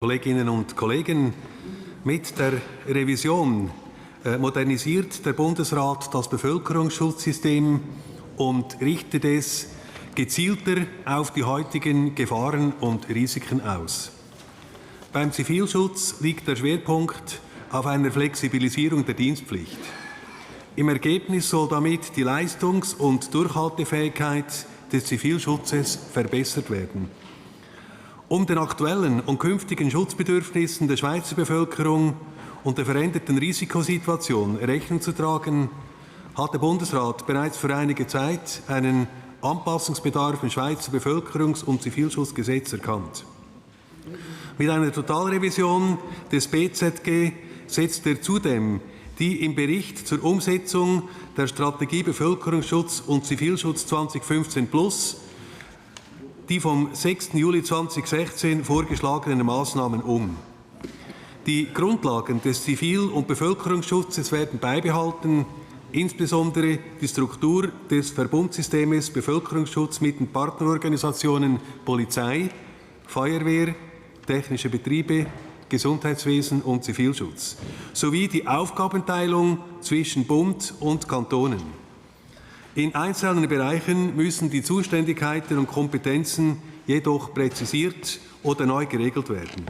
Kolleginnen und Kollegen, mit der Revision modernisiert der Bundesrat das Bevölkerungsschutzsystem und richtet es gezielter auf die heutigen Gefahren und Risiken aus. Beim Zivilschutz liegt der Schwerpunkt auf einer Flexibilisierung der Dienstpflicht. Im Ergebnis soll damit die Leistungs- und Durchhaltefähigkeit des Zivilschutzes verbessert werden. Um den aktuellen und künftigen Schutzbedürfnissen der Schweizer Bevölkerung und der veränderten Risikosituation Rechnung zu tragen, hat der Bundesrat bereits vor einiger Zeit einen Anpassungsbedarf im Schweizer Bevölkerungs- und Zivilschutzgesetz erkannt. Mit einer Totalrevision des BZG setzt er zudem die im Bericht zur Umsetzung der Strategie Bevölkerungsschutz und Zivilschutz 2015+ die vom 6. Juli 2016 vorgeschlagenen Maßnahmen um. Die Grundlagen des Zivil- und Bevölkerungsschutzes werden beibehalten, insbesondere die Struktur des Verbundsystems Bevölkerungsschutz mit den Partnerorganisationen Polizei, Feuerwehr, technische Betriebe, Gesundheitswesen und Zivilschutz, sowie die Aufgabenteilung zwischen Bund und Kantonen. In einzelnen Bereichen müssen die Zuständigkeiten und Kompetenzen jedoch präzisiert oder neu geregelt werden.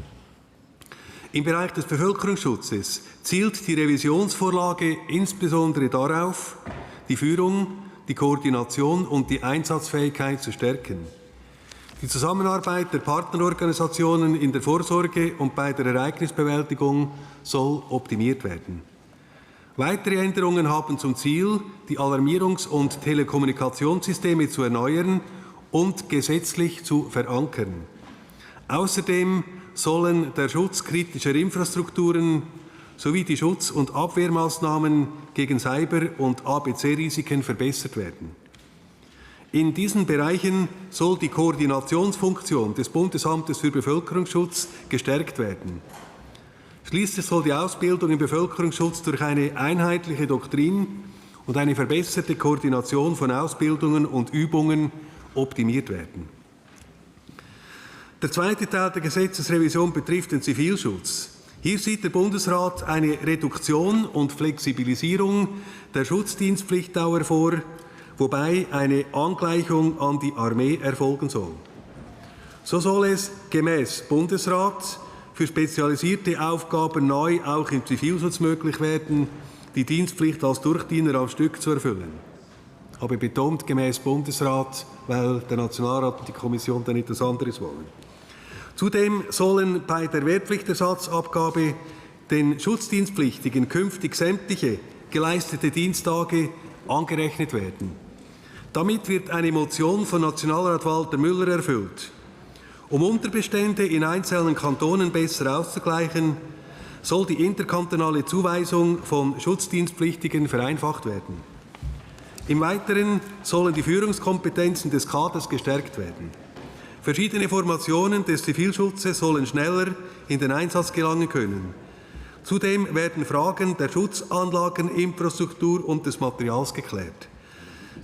Im Bereich des Bevölkerungsschutzes zielt die Revisionsvorlage insbesondere darauf, die Führung, die Koordination und die Einsatzfähigkeit zu stärken. Die Zusammenarbeit der Partnerorganisationen in der Vorsorge und bei der Ereignisbewältigung soll optimiert werden. Weitere Änderungen haben zum Ziel, die Alarmierungs- und Telekommunikationssysteme zu erneuern und gesetzlich zu verankern. Außerdem sollen der Schutz kritischer Infrastrukturen sowie die Schutz- und Abwehrmaßnahmen gegen Cyber- und ABC-Risiken verbessert werden. In diesen Bereichen soll die Koordinationsfunktion des Bundesamtes für Bevölkerungsschutz gestärkt werden. Schließlich soll die Ausbildung im Bevölkerungsschutz durch eine einheitliche Doktrin und eine verbesserte Koordination von Ausbildungen und Übungen optimiert werden. Der zweite Teil der Gesetzesrevision betrifft den Zivilschutz. Hier sieht der Bundesrat eine Reduktion und Flexibilisierung der Schutzdienstpflichtdauer vor, wobei eine Angleichung an die Armee erfolgen soll. So soll es gemäß Bundesrat für spezialisierte Aufgaben neu auch im Zivilschutz möglich werden, die Dienstpflicht als Durchdiener am Stück zu erfüllen. Ich habe betont gemäß Bundesrat, weil der Nationalrat und die Kommission dann etwas anderes wollen. Zudem sollen bei der Wehrpflichtersatzabgabe den Schutzdienstpflichtigen künftig sämtliche geleistete Diensttage angerechnet werden. Damit wird eine Motion von Nationalrat Walter Müller erfüllt. Um Unterbestände in einzelnen Kantonen besser auszugleichen, soll die interkantonale Zuweisung von Schutzdienstpflichtigen vereinfacht werden. Im Weiteren sollen die Führungskompetenzen des Kaders gestärkt werden. Verschiedene Formationen des Zivilschutzes sollen schneller in den Einsatz gelangen können. Zudem werden Fragen der Schutzanlageninfrastruktur und des Materials geklärt.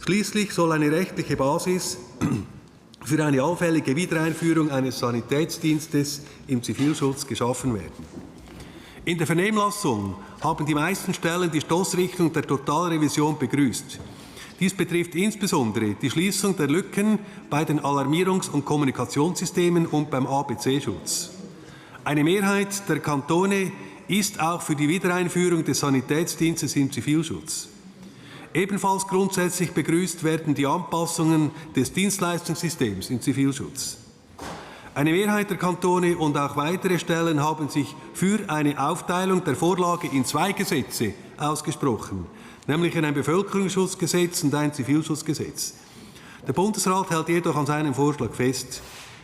Schließlich soll eine rechtliche Basis für eine allfällige Wiedereinführung eines Sanitätsdienstes im Zivilschutz geschaffen werden. In der Vernehmlassung haben die meisten Stellen die Stoßrichtung der Totalrevision begrüßt. Dies betrifft insbesondere die Schließung der Lücken bei den Alarmierungs- und Kommunikationssystemen und beim ABC-Schutz. Eine Mehrheit der Kantone ist auch für die Wiedereinführung des Sanitätsdienstes im Zivilschutz. Ebenfalls grundsätzlich begrüßt werden die Anpassungen des Dienstleistungssystems im Zivilschutz. Eine Mehrheit der Kantone und auch weitere Stellen haben sich für eine Aufteilung der Vorlage in zwei Gesetze ausgesprochen, nämlich in ein Bevölkerungsschutzgesetz und ein Zivilschutzgesetz. Der Bundesrat hält jedoch an seinem Vorschlag fest.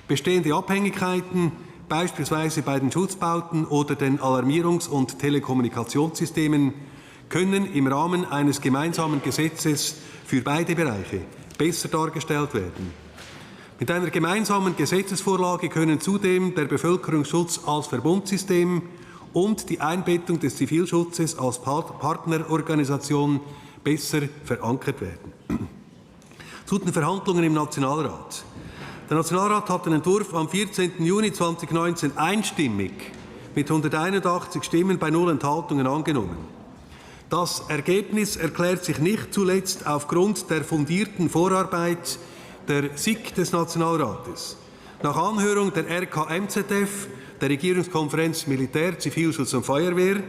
Bestehende Abhängigkeiten, beispielsweise bei den Schutzbauten oder den Alarmierungs- und Telekommunikationssystemen, können im Rahmen eines gemeinsamen Gesetzes für beide Bereiche besser dargestellt werden. Mit einer gemeinsamen Gesetzesvorlage können zudem der Bevölkerungsschutz als Verbundsystem und die Einbettung des Zivilschutzes als Partnerorganisation besser verankert werden. Zu den Verhandlungen im Nationalrat. Der Nationalrat hat den Entwurf am 14. Juni 2019 einstimmig mit 181 Stimmen bei 0 Enthaltungen angenommen. Das Ergebnis erklärt sich nicht zuletzt aufgrund der fundierten Vorarbeit der SiK des Nationalrates. Nach Anhörung der RKMZF, der Regierungskonferenz Militär, Zivilschutz und Feuerwehr,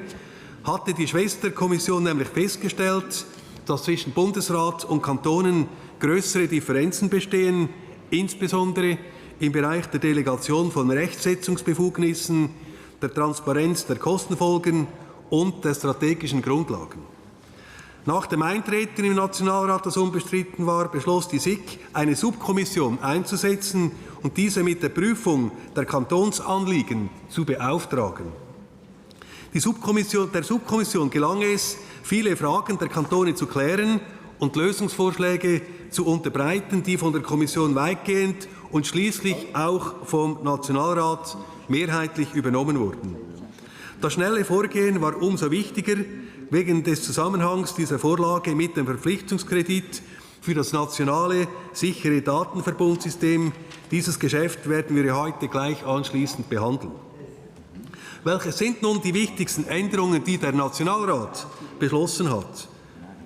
hatte die Schwesterkommission nämlich festgestellt, dass zwischen Bundesrat und Kantonen größere Differenzen bestehen, insbesondere im Bereich der Delegation von Rechtsetzungsbefugnissen, der Transparenz der Kostenfolgen und der strategischen Grundlagen. Nach dem Eintreten im Nationalrat, das unbestritten war, beschloss die SiK, eine Subkommission einzusetzen und diese mit der Prüfung der Kantonsanliegen zu beauftragen. Der Subkommission gelang es, viele Fragen der Kantone zu klären und Lösungsvorschläge zu unterbreiten, die von der Kommission weitgehend und schließlich auch vom Nationalrat mehrheitlich übernommen wurden. Das schnelle Vorgehen war umso wichtiger wegen des Zusammenhangs dieser Vorlage mit dem Verpflichtungskredit für das nationale sichere Datenverbundsystem. Dieses Geschäft werden wir heute gleich anschließend behandeln. Welches sind nun die wichtigsten Änderungen, die der Nationalrat beschlossen hat?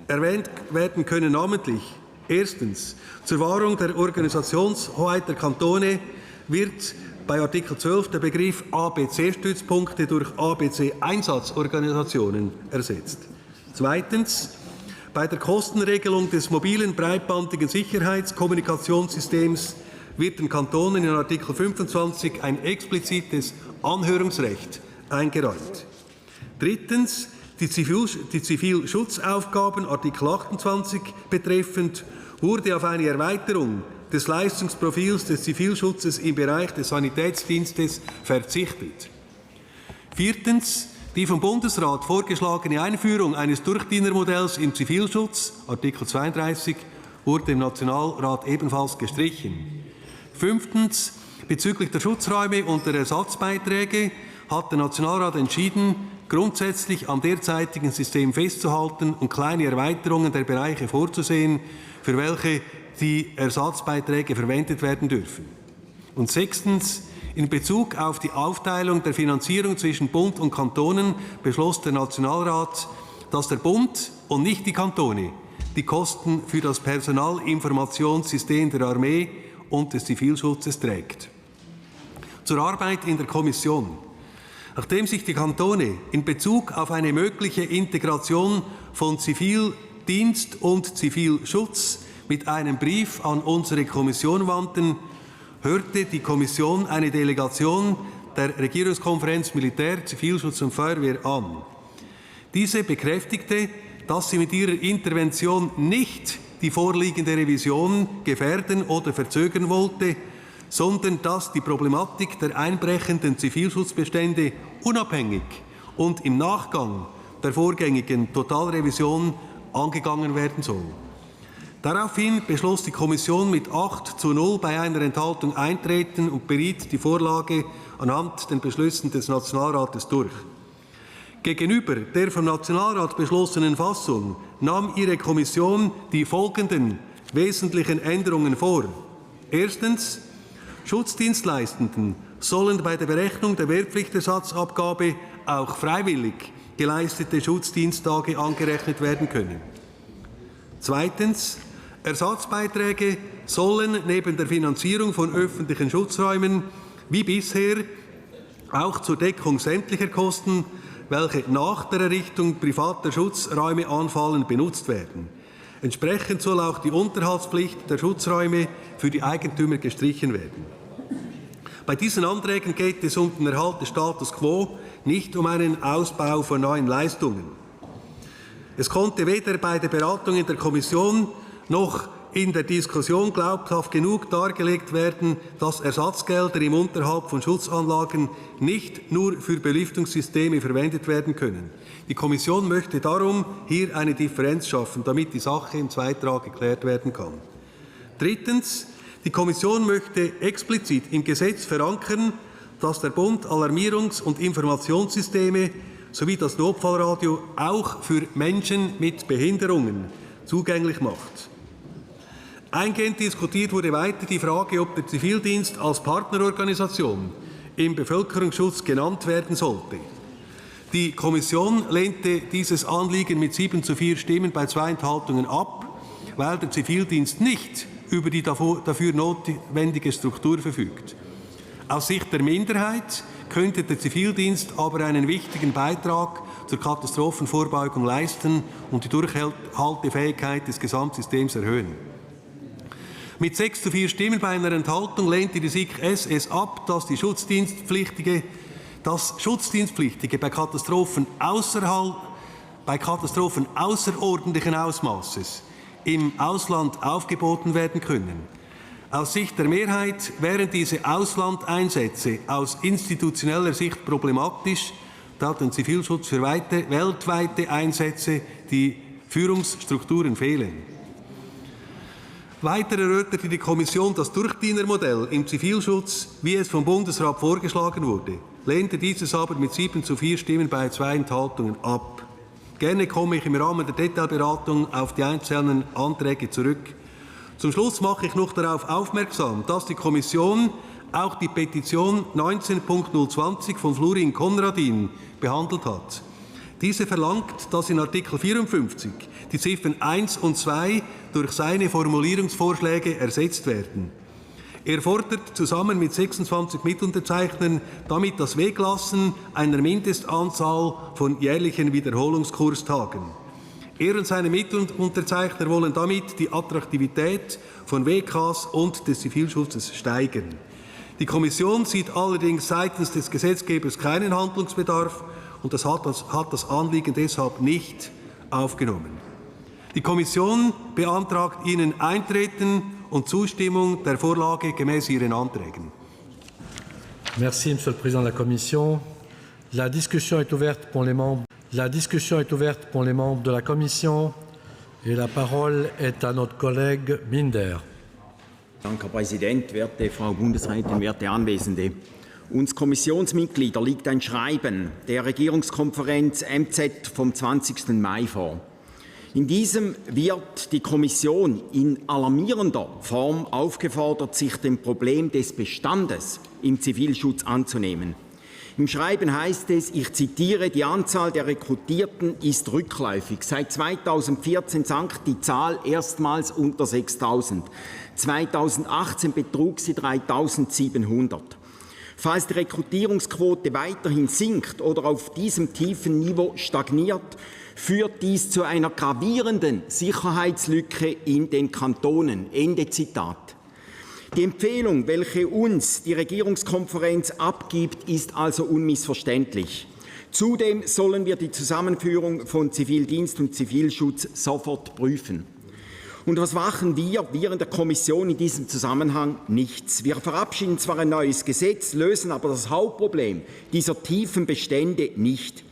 Erwähnt werden können namentlich: Erstens, zur Wahrung der Organisationshoheit der Kantone wird bei Artikel 12 der Begriff ABC-Stützpunkte durch ABC-Einsatzorganisationen ersetzt. Zweitens, bei der Kostenregelung des mobilen breitbandigen Sicherheitskommunikationssystems wird den Kantonen in Artikel 25 ein explizites Anhörungsrecht eingeräumt. Drittens, die Zivilschutzaufgaben Artikel 28 betreffend wurde auf eine Erweiterung des Leistungsprofils des Zivilschutzes im Bereich des Sanitätsdienstes verzichtet. Viertens, die vom Bundesrat vorgeschlagene Einführung eines Durchdienermodells im Zivilschutz, Artikel 32, wurde im Nationalrat ebenfalls gestrichen. Fünftens, bezüglich der Schutzräume und der Ersatzbeiträge hat der Nationalrat entschieden, grundsätzlich am derzeitigen System festzuhalten und kleine Erweiterungen der Bereiche vorzusehen, für welche die Ersatzbeiträge verwendet werden dürfen. Und sechstens, in Bezug auf die Aufteilung der Finanzierung zwischen Bund und Kantonen beschloss der Nationalrat, dass der Bund und nicht die Kantone die Kosten für das Personalinformationssystem der Armee und des Zivilschutzes trägt. Zur Arbeit in der Kommission. Nachdem sich die Kantone in Bezug auf eine mögliche Integration von Zivildienst und Zivilschutz mit einem Brief an unsere Kommission wandten, hörte die Kommission eine Delegation der Regierungskonferenz Militär, Zivilschutz und Feuerwehr an. Diese bekräftigte, dass sie mit ihrer Intervention nicht die vorliegende Revision gefährden oder verzögern wollte, sondern dass die Problematik der einbrechenden Zivilschutzbestände unabhängig und im Nachgang der vorgängigen Totalrevision angegangen werden soll. Daraufhin beschloss die Kommission mit 8:0 bei einer Enthaltung eintreten und beriet die Vorlage anhand den Beschlüssen des Nationalrates durch. Gegenüber der vom Nationalrat beschlossenen Fassung nahm Ihre Kommission die folgenden wesentlichen Änderungen vor. Erstens, Schutzdienstleistenden sollen bei der Berechnung der Wehrpflichtersatzabgabe auch freiwillig geleistete Schutzdiensttage angerechnet werden können. Zweitens, Ersatzbeiträge sollen neben der Finanzierung von öffentlichen Schutzräumen wie bisher auch zur Deckung sämtlicher Kosten, welche nach der Errichtung privater Schutzräume anfallen, benutzt werden. Entsprechend soll auch die Unterhaltspflicht der Schutzräume für die Eigentümer gestrichen werden. Bei diesen Anträgen geht es um den Erhalt des Status quo, nicht um einen Ausbau von neuen Leistungen. Es konnte weder bei der Beratung in der Kommission noch in der Diskussion glaubhaft genug dargelegt werden, dass Ersatzgelder im Unterhalt von Schutzanlagen nicht nur für Belüftungssysteme verwendet werden können. Die Kommission möchte darum hier eine Differenz schaffen, damit die Sache im Zweitrag geklärt werden kann. Drittens, die Kommission möchte explizit im Gesetz verankern, dass der Bund Alarmierungs- und Informationssysteme sowie das Notfallradio auch für Menschen mit Behinderungen zugänglich macht. Eingehend diskutiert wurde weiter die Frage, ob der Zivildienst als Partnerorganisation im Bevölkerungsschutz genannt werden sollte. Die Kommission lehnte dieses Anliegen mit 7:4 Stimmen bei 2 Enthaltungen ab, weil der Zivildienst nicht über die dafür notwendige Struktur verfügt. Aus Sicht der Minderheit könnte der Zivildienst aber einen wichtigen Beitrag zur Katastrophenvorbeugung leisten und die Durchhaltefähigkeit des Gesamtsystems erhöhen. Mit 6:4 Stimmen bei einer Enthaltung lehnte die SiK es ab, dass Schutzdienstpflichtige bei Katastrophen außerordentlichen Ausmaßes im Ausland aufgeboten werden können. Aus Sicht der Mehrheit wären diese Auslandeinsätze aus institutioneller Sicht problematisch, da den Zivilschutz für weltweite Einsätze die Führungsstrukturen fehlen. Weiter erörterte die Kommission das Durchdienermodell im Zivilschutz, wie es vom Bundesrat vorgeschlagen wurde, lehnte dieses aber mit 7:4 Stimmen bei 2 Enthaltungen ab. Gerne komme ich im Rahmen der Detailberatung auf die einzelnen Anträge zurück. Zum Schluss mache ich noch darauf aufmerksam, dass die Kommission auch die Petition 19.020 von Florin Konradin behandelt hat. Diese verlangt, dass in Artikel 54 die Ziffern 1 und 2 durch seine Formulierungsvorschläge ersetzt werden. Er fordert zusammen mit 26 Mitunterzeichnern damit das Weglassen einer Mindestanzahl von jährlichen Wiederholungskurstagen. Er und seine Mitunterzeichner wollen damit die Attraktivität von WKs und des Zivilschutzes steigern. Die Kommission sieht allerdings seitens des Gesetzgebers keinen Handlungsbedarf und hat das Anliegen deshalb nicht aufgenommen. Die Kommission beantragt Ihnen Eintreten und Zustimmung der Vorlage gemäß Ihren Anträgen. Merci, Monsieur le Président de la Commission. La discussion est ouverte pour les membres. La discussion est ouverte pour les membres de la Commission et la parole est à notre collègue Binder. Danke, Herr Präsident, werte Frau Bundesrätin, werte Anwesende. Uns Kommissionsmitglieder liegt ein Schreiben der Regierungskonferenz MZ vom 20. Mai vor. In diesem wird die Kommission in alarmierender Form aufgefordert, sich dem Problem des Bestandes im Zivilschutz anzunehmen. Im Schreiben heißt es, ich zitiere, die Anzahl der Rekrutierten ist rückläufig. Seit 2014 sank die Zahl erstmals unter 6.000. 2018 betrug sie 3.700. Falls die Rekrutierungsquote weiterhin sinkt oder auf diesem tiefen Niveau stagniert, führt dies zu einer gravierenden Sicherheitslücke in den Kantonen. Ende Zitat. Die Empfehlung, welche uns die Regierungskonferenz abgibt, ist also unmissverständlich. Zudem sollen wir die Zusammenführung von Zivildienst und Zivilschutz sofort prüfen. Und was machen wir in der Kommission in diesem Zusammenhang? Nichts. Wir verabschieden zwar ein neues Gesetz, lösen aber das Hauptproblem dieser tiefen Bestände nicht.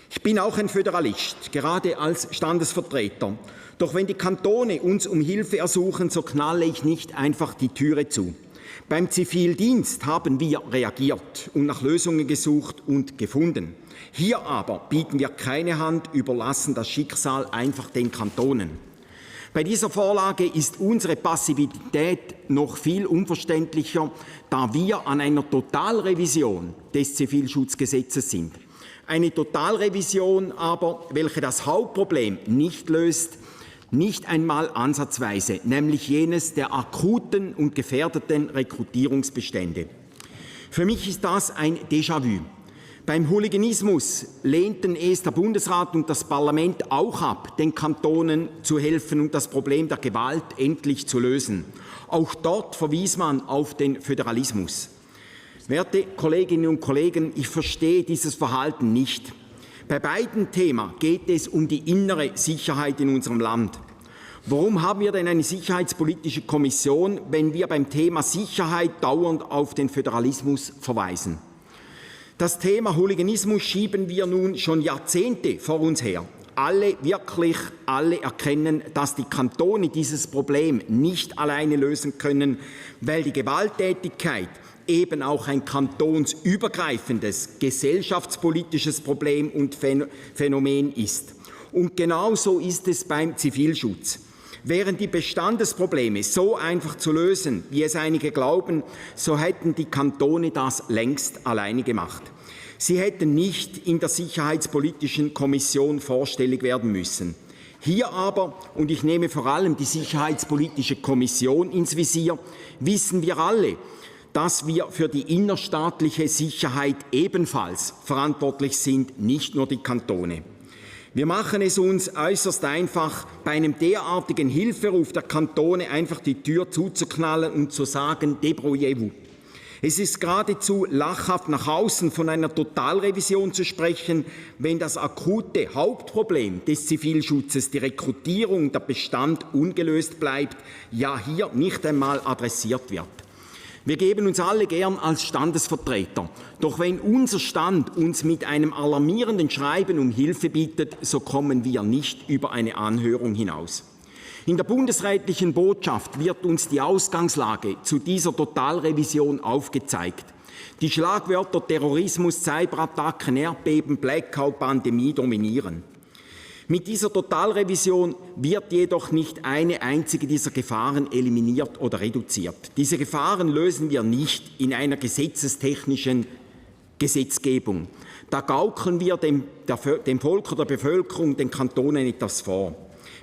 Ich bin auch ein Föderalist, gerade als Standesvertreter. Doch wenn die Kantone uns um Hilfe ersuchen, so knalle ich nicht einfach die Türe zu. Beim Zivildienst haben wir reagiert und nach Lösungen gesucht und gefunden. Hier aber bieten wir keine Hand, überlassen das Schicksal einfach den Kantonen. Bei dieser Vorlage ist unsere Passivität noch viel unverständlicher, da wir an einer Totalrevision des Zivilschutzgesetzes sind. Eine Totalrevision aber, welche das Hauptproblem nicht löst, nicht einmal ansatzweise, nämlich jenes der akuten und gefährdeten Rekrutierungsbestände. Für mich ist das ein Déjà-vu. Beim Hooliganismus lehnten es der Bundesrat und das Parlament auch ab, den Kantonen zu helfen und das Problem der Gewalt endlich zu lösen. Auch dort verwies man auf den Föderalismus. Werte Kolleginnen und Kollegen, ich verstehe dieses Verhalten nicht. Bei beiden Themen geht es um die innere Sicherheit in unserem Land. Warum haben wir denn eine sicherheitspolitische Kommission, wenn wir beim Thema Sicherheit dauernd auf den Föderalismus verweisen? Das Thema Hooliganismus schieben wir nun schon Jahrzehnte vor uns her. Alle erkennen, dass die Kantone dieses Problem nicht alleine lösen können, weil die Gewalttätigkeit eben auch ein kantonsübergreifendes gesellschaftspolitisches Problem und Phänomen ist. Und genauso ist es beim Zivilschutz. Wären die Bestandesprobleme so einfach zu lösen, wie es einige glauben, so hätten die Kantone das längst alleine gemacht. Sie hätten nicht in der Sicherheitspolitischen Kommission vorstellig werden müssen. Hier aber, und ich nehme vor allem die Sicherheitspolitische Kommission ins Visier, wissen wir alle, dass wir für die innerstaatliche Sicherheit ebenfalls verantwortlich sind, nicht nur die Kantone. Wir machen es uns äußerst einfach, bei einem derartigen Hilferuf der Kantone einfach die Tür zuzuknallen und zu sagen, débrouillez-vous. Es ist geradezu lachhaft nach außen von einer Totalrevision zu sprechen, wenn das akute Hauptproblem des Zivilschutzes, die Rekrutierung, der Bestand, ungelöst bleibt, ja hier nicht einmal adressiert wird. Wir geben uns alle gern als Standesvertreter. Doch wenn unser Stand uns mit einem alarmierenden Schreiben um Hilfe bittet, so kommen wir nicht über eine Anhörung hinaus. In der bundesrätlichen Botschaft wird uns die Ausgangslage zu dieser Totalrevision aufgezeigt. Die Schlagwörter Terrorismus, Cyberattacken, Erdbeben, Blackout, Pandemie dominieren. Mit dieser Totalrevision wird jedoch nicht eine einzige dieser Gefahren eliminiert oder reduziert. Diese Gefahren lösen wir nicht in einer gesetzestechnischen Gesetzgebung. Da gaukeln wir dem Volk oder der Bevölkerung, den Kantonen etwas vor.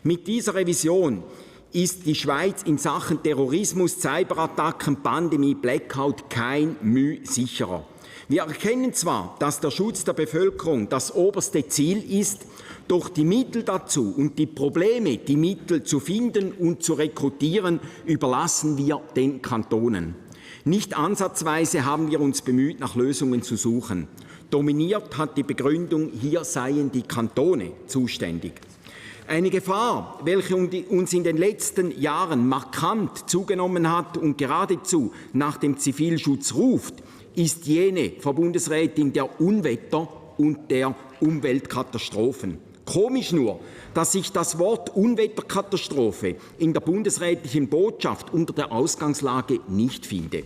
Mit dieser Revision ist die Schweiz in Sachen Terrorismus, Cyberattacken, Pandemie, Blackout kein Mühe sicherer. Wir erkennen zwar, dass der Schutz der Bevölkerung das oberste Ziel ist, doch die Mittel dazu und die Probleme, die Mittel zu finden und zu rekrutieren, überlassen wir den Kantonen. Nicht ansatzweise haben wir uns bemüht, nach Lösungen zu suchen. Dominiert hat die Begründung, hier seien die Kantone zuständig. Eine Gefahr, welche uns in den letzten Jahren markant zugenommen hat und geradezu nach dem Zivilschutz ruft, ist jene, Frau Bundesrätin, der Unwetter und der Umweltkatastrophen. Komisch nur, dass ich das Wort Unwetterkatastrophe in der bundesrätlichen Botschaft unter der Ausgangslage nicht finde.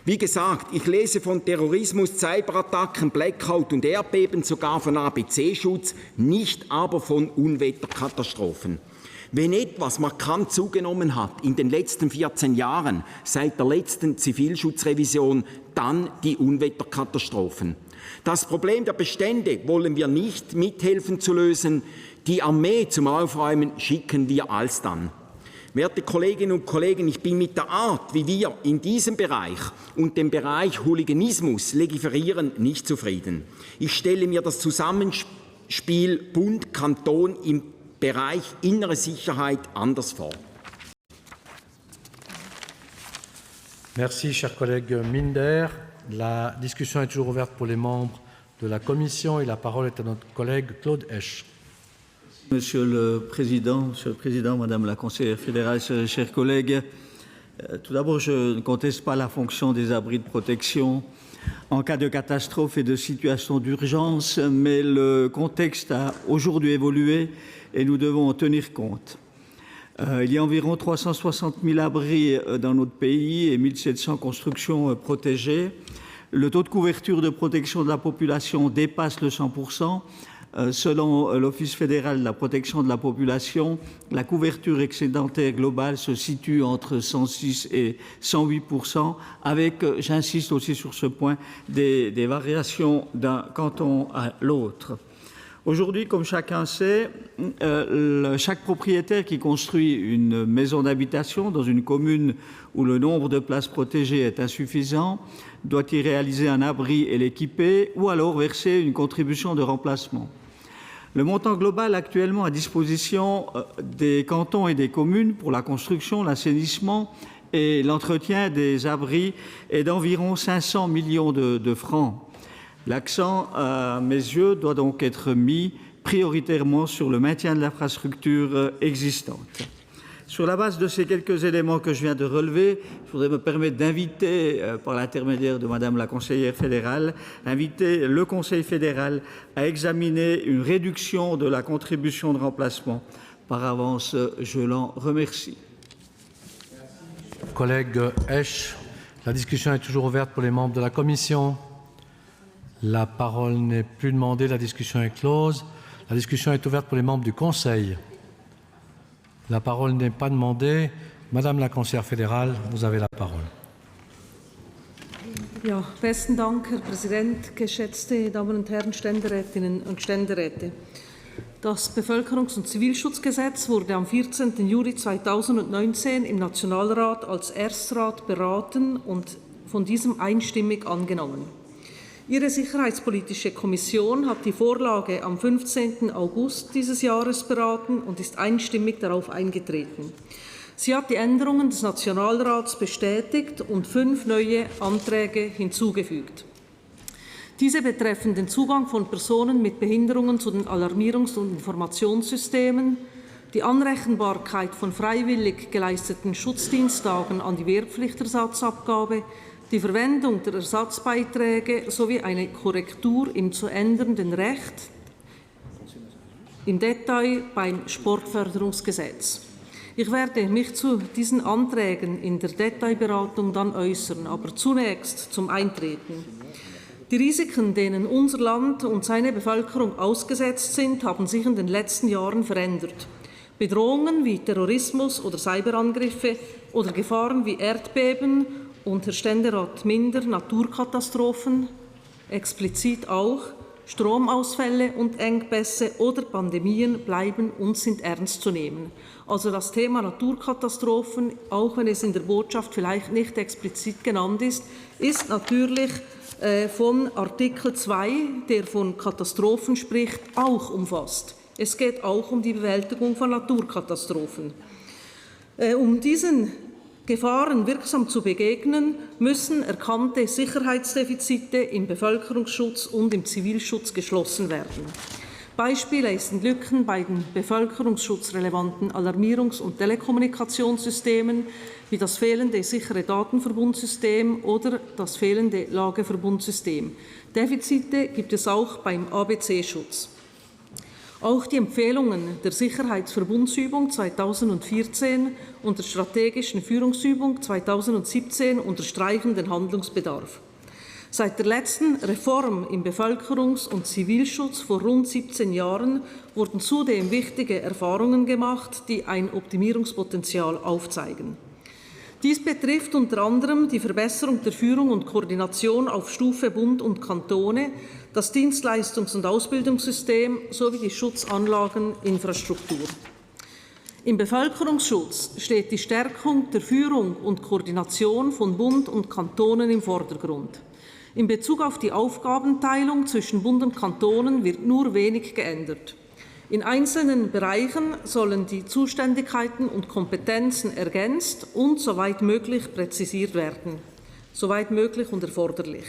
Wie gesagt, ich lese von Terrorismus, Cyberattacken, Blackout und Erdbeben, sogar von ABC-Schutz, nicht aber von Unwetterkatastrophen. Wenn etwas markant zugenommen hat in den letzten 14 Jahren, seit der letzten Zivilschutzrevision, dann die Unwetterkatastrophen. Das Problem der Bestände wollen wir nicht mithelfen zu lösen. Die Armee zum Aufräumen schicken wir alsdann. Werte Kolleginnen und Kollegen, ich bin mit der Art, wie wir in diesem Bereich und dem Bereich Hooliganismus legiferieren, nicht zufrieden. Ich stelle mir das Zusammenspiel Bund-Kanton im Bereich innere Sicherheit anders vor. Merci, cher collègue Minder. La discussion est toujours ouverte pour les membres de la Commission et la parole est à notre collègue Claude Esch. Monsieur le Président, Madame la Conseillère fédérale, chers collègues, tout d'abord, je ne conteste pas la fonction des abris de protection en cas de catastrophe et de situation d'urgence, mais le contexte a aujourd'hui évolué et nous devons en tenir compte. Il y a environ 360 000 abris dans notre pays et 1 700 constructions protégées. Le taux de couverture de protection de la population dépasse le 100%. Selon l'Office fédéral de la protection de la population, la couverture excédentaire globale se situe entre 106 et 108%, avec, j'insiste aussi sur ce point, des variations d'un canton à l'autre. Aujourd'hui, comme chacun sait, chaque propriétaire qui construit une maison d'habitation dans une commune où le nombre de places protégées est insuffisant doit y réaliser un abri et l'équiper ou alors verser une contribution de remplacement. Le montant global actuellement à disposition des cantons et des communes pour la construction, l'assainissement et l'entretien des abris est d'environ 500 millions de francs. L'accent, à mes yeux, doit donc être mis prioritairement sur le maintien de l'infrastructure existante. Sur la base de ces quelques éléments que je viens de relever, je voudrais me permettre d'inviter, par l'intermédiaire de Madame la conseillère fédérale, inviter le Conseil fédéral à examiner une réduction de la contribution de remplacement. Par avance, je l'en remercie. Collègue Esch, la discussion est toujours ouverte pour les membres de la Commission. La parole n'est plus demandée, la discussion est close. La discussion est ouverte pour les membres du Conseil. La parole n'est pas demandée. Madame la Conseillère fédérale, vous avez la parole. Ja, besten Dank, Herr Präsident, geschätzte Damen und Herren Ständerätinnen und Ständeräte. Das Bevölkerungs- und Zivilschutzgesetz wurde am 14. Juli 2019 im Nationalrat als Erstrat beraten und von diesem einstimmig angenommen. Ihre Sicherheitspolitische Kommission hat die Vorlage am 15. August dieses Jahres beraten und ist einstimmig darauf eingetreten. Sie hat die Änderungen des Nationalrats bestätigt und 5 neue Anträge hinzugefügt. Diese betreffen den Zugang von Personen mit Behinderungen zu den Alarmierungs- und Informationssystemen, die Anrechenbarkeit von freiwillig geleisteten Schutzdiensttagen an die Wehrpflichtersatzabgabe, die Verwendung der Ersatzbeiträge sowie eine Korrektur im zu ändernden Recht im Detail beim Sportförderungsgesetz. Ich werde mich zu diesen Anträgen in der Detailberatung dann äußern, aber zunächst zum Eintreten. Die Risiken, denen unser Land und seine Bevölkerung ausgesetzt sind, haben sich in den letzten Jahren verändert. Bedrohungen wie Terrorismus oder Cyberangriffe oder Gefahren wie Erdbeben und, Herr Ständerat Minder, Naturkatastrophen, explizit auch Stromausfälle und Engpässe oder Pandemien bleiben und sind ernst zu nehmen. Also das Thema Naturkatastrophen, auch wenn es in der Botschaft vielleicht nicht explizit genannt ist natürlich von Artikel 2, der von Katastrophen spricht, auch umfasst. Es geht auch um die Bewältigung von Naturkatastrophen. Um diesen Gefahren wirksam zu begegnen, müssen erkannte Sicherheitsdefizite im Bevölkerungsschutz und im Zivilschutz geschlossen werden. Beispiele sind Lücken bei den bevölkerungsschutzrelevanten Alarmierungs- und Telekommunikationssystemen, wie das fehlende sichere Datenverbundsystem oder das fehlende Lageverbundsystem. Defizite gibt es auch beim ABC-Schutz. Auch die Empfehlungen der Sicherheitsverbundsübung 2014 und der strategischen Führungsübung 2017 unterstreichen den Handlungsbedarf. Seit der letzten Reform im Bevölkerungs- und Zivilschutz vor rund 17 Jahren wurden zudem wichtige Erfahrungen gemacht, die ein Optimierungspotenzial aufzeigen. Dies betrifft unter anderem die Verbesserung der Führung und Koordination auf Stufe Bund und Kantone, das Dienstleistungs- und Ausbildungssystem sowie die Schutzanlageninfrastruktur. Im Bevölkerungsschutz steht die Stärkung der Führung und Koordination von Bund und Kantonen im Vordergrund. In Bezug auf die Aufgabenteilung zwischen Bund und Kantonen wird nur wenig geändert. In einzelnen Bereichen sollen die Zuständigkeiten und Kompetenzen ergänzt und soweit möglich präzisiert werden, soweit möglich und erforderlich.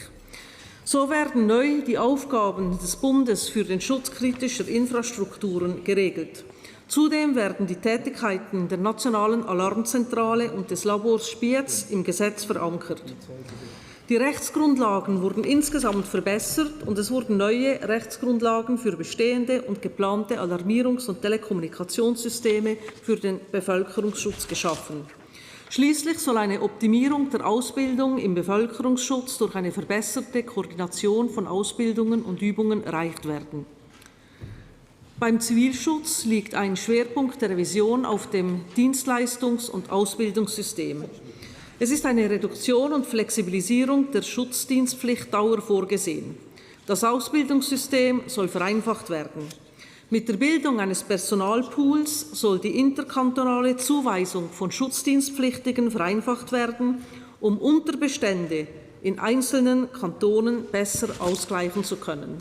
So werden neu die Aufgaben des Bundes für den Schutz kritischer Infrastrukturen geregelt. Zudem werden die Tätigkeiten der Nationalen Alarmzentrale und des Labors Spiez im Gesetz verankert. Die Rechtsgrundlagen wurden insgesamt verbessert und es wurden neue Rechtsgrundlagen für bestehende und geplante Alarmierungs- und Telekommunikationssysteme für den Bevölkerungsschutz geschaffen. Schließlich soll eine Optimierung der Ausbildung im Bevölkerungsschutz durch eine verbesserte Koordination von Ausbildungen und Übungen erreicht werden. Beim Zivilschutz liegt ein Schwerpunkt der Revision auf dem Dienstleistungs- und Ausbildungssystem. Es ist eine Reduktion und Flexibilisierung der Schutzdienstpflichtdauer vorgesehen. Das Ausbildungssystem soll vereinfacht werden. Mit der Bildung eines Personalpools soll die interkantonale Zuweisung von Schutzdienstpflichtigen vereinfacht werden, um Unterbestände in einzelnen Kantonen besser ausgleichen zu können.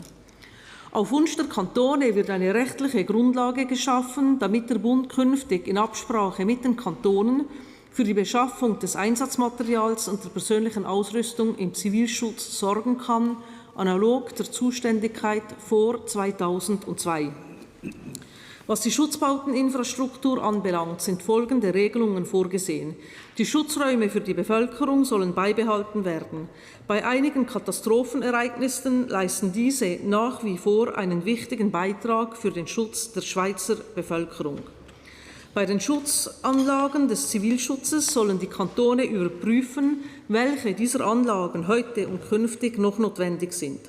Auf Wunsch der Kantone wird eine rechtliche Grundlage geschaffen, damit der Bund künftig in Absprache mit den Kantonen für die Beschaffung des Einsatzmaterials und der persönlichen Ausrüstung im Zivilschutz sorgen kann, analog der Zuständigkeit vor 2002. Was die Schutzbauteninfrastruktur anbelangt, sind folgende Regelungen vorgesehen. Die Schutzräume für die Bevölkerung sollen beibehalten werden. Bei einigen Katastrophenereignissen leisten diese nach wie vor einen wichtigen Beitrag für den Schutz der Schweizer Bevölkerung. Bei den Schutzanlagen des Zivilschutzes sollen die Kantone überprüfen, welche dieser Anlagen heute und künftig noch notwendig sind.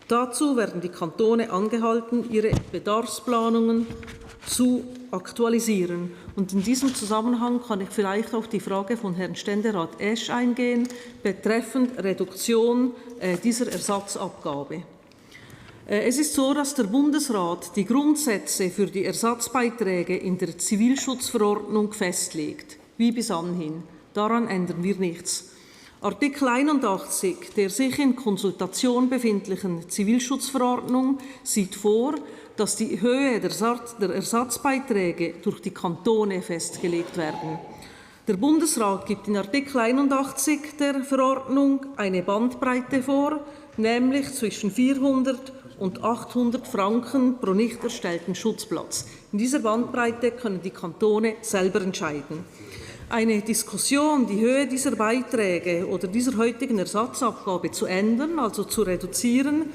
Dazu werden die Kantone angehalten, ihre Bedarfsplanungen zu aktualisieren. Und in diesem Zusammenhang kann ich vielleicht auf die Frage von Herrn Ständerat Esch eingehen, betreffend Reduktion dieser Ersatzabgabe. Es ist so, dass der Bundesrat die Grundsätze für die Ersatzbeiträge in der Zivilschutzverordnung festlegt, wie bis anhin. Daran ändern wir nichts. Artikel 81 der sich in Konsultation befindlichen Zivilschutzverordnung sieht vor, dass die Höhe der Ersatzbeiträge durch die Kantone festgelegt werden. Der Bundesrat gibt in Artikel 81 der Verordnung eine Bandbreite vor, nämlich zwischen 400 und 800 Franken pro nicht erstellten Schutzplatz. In dieser Bandbreite können die Kantone selber entscheiden. Eine Diskussion, die Höhe dieser Beiträge oder dieser heutigen Ersatzabgabe zu ändern, also zu reduzieren,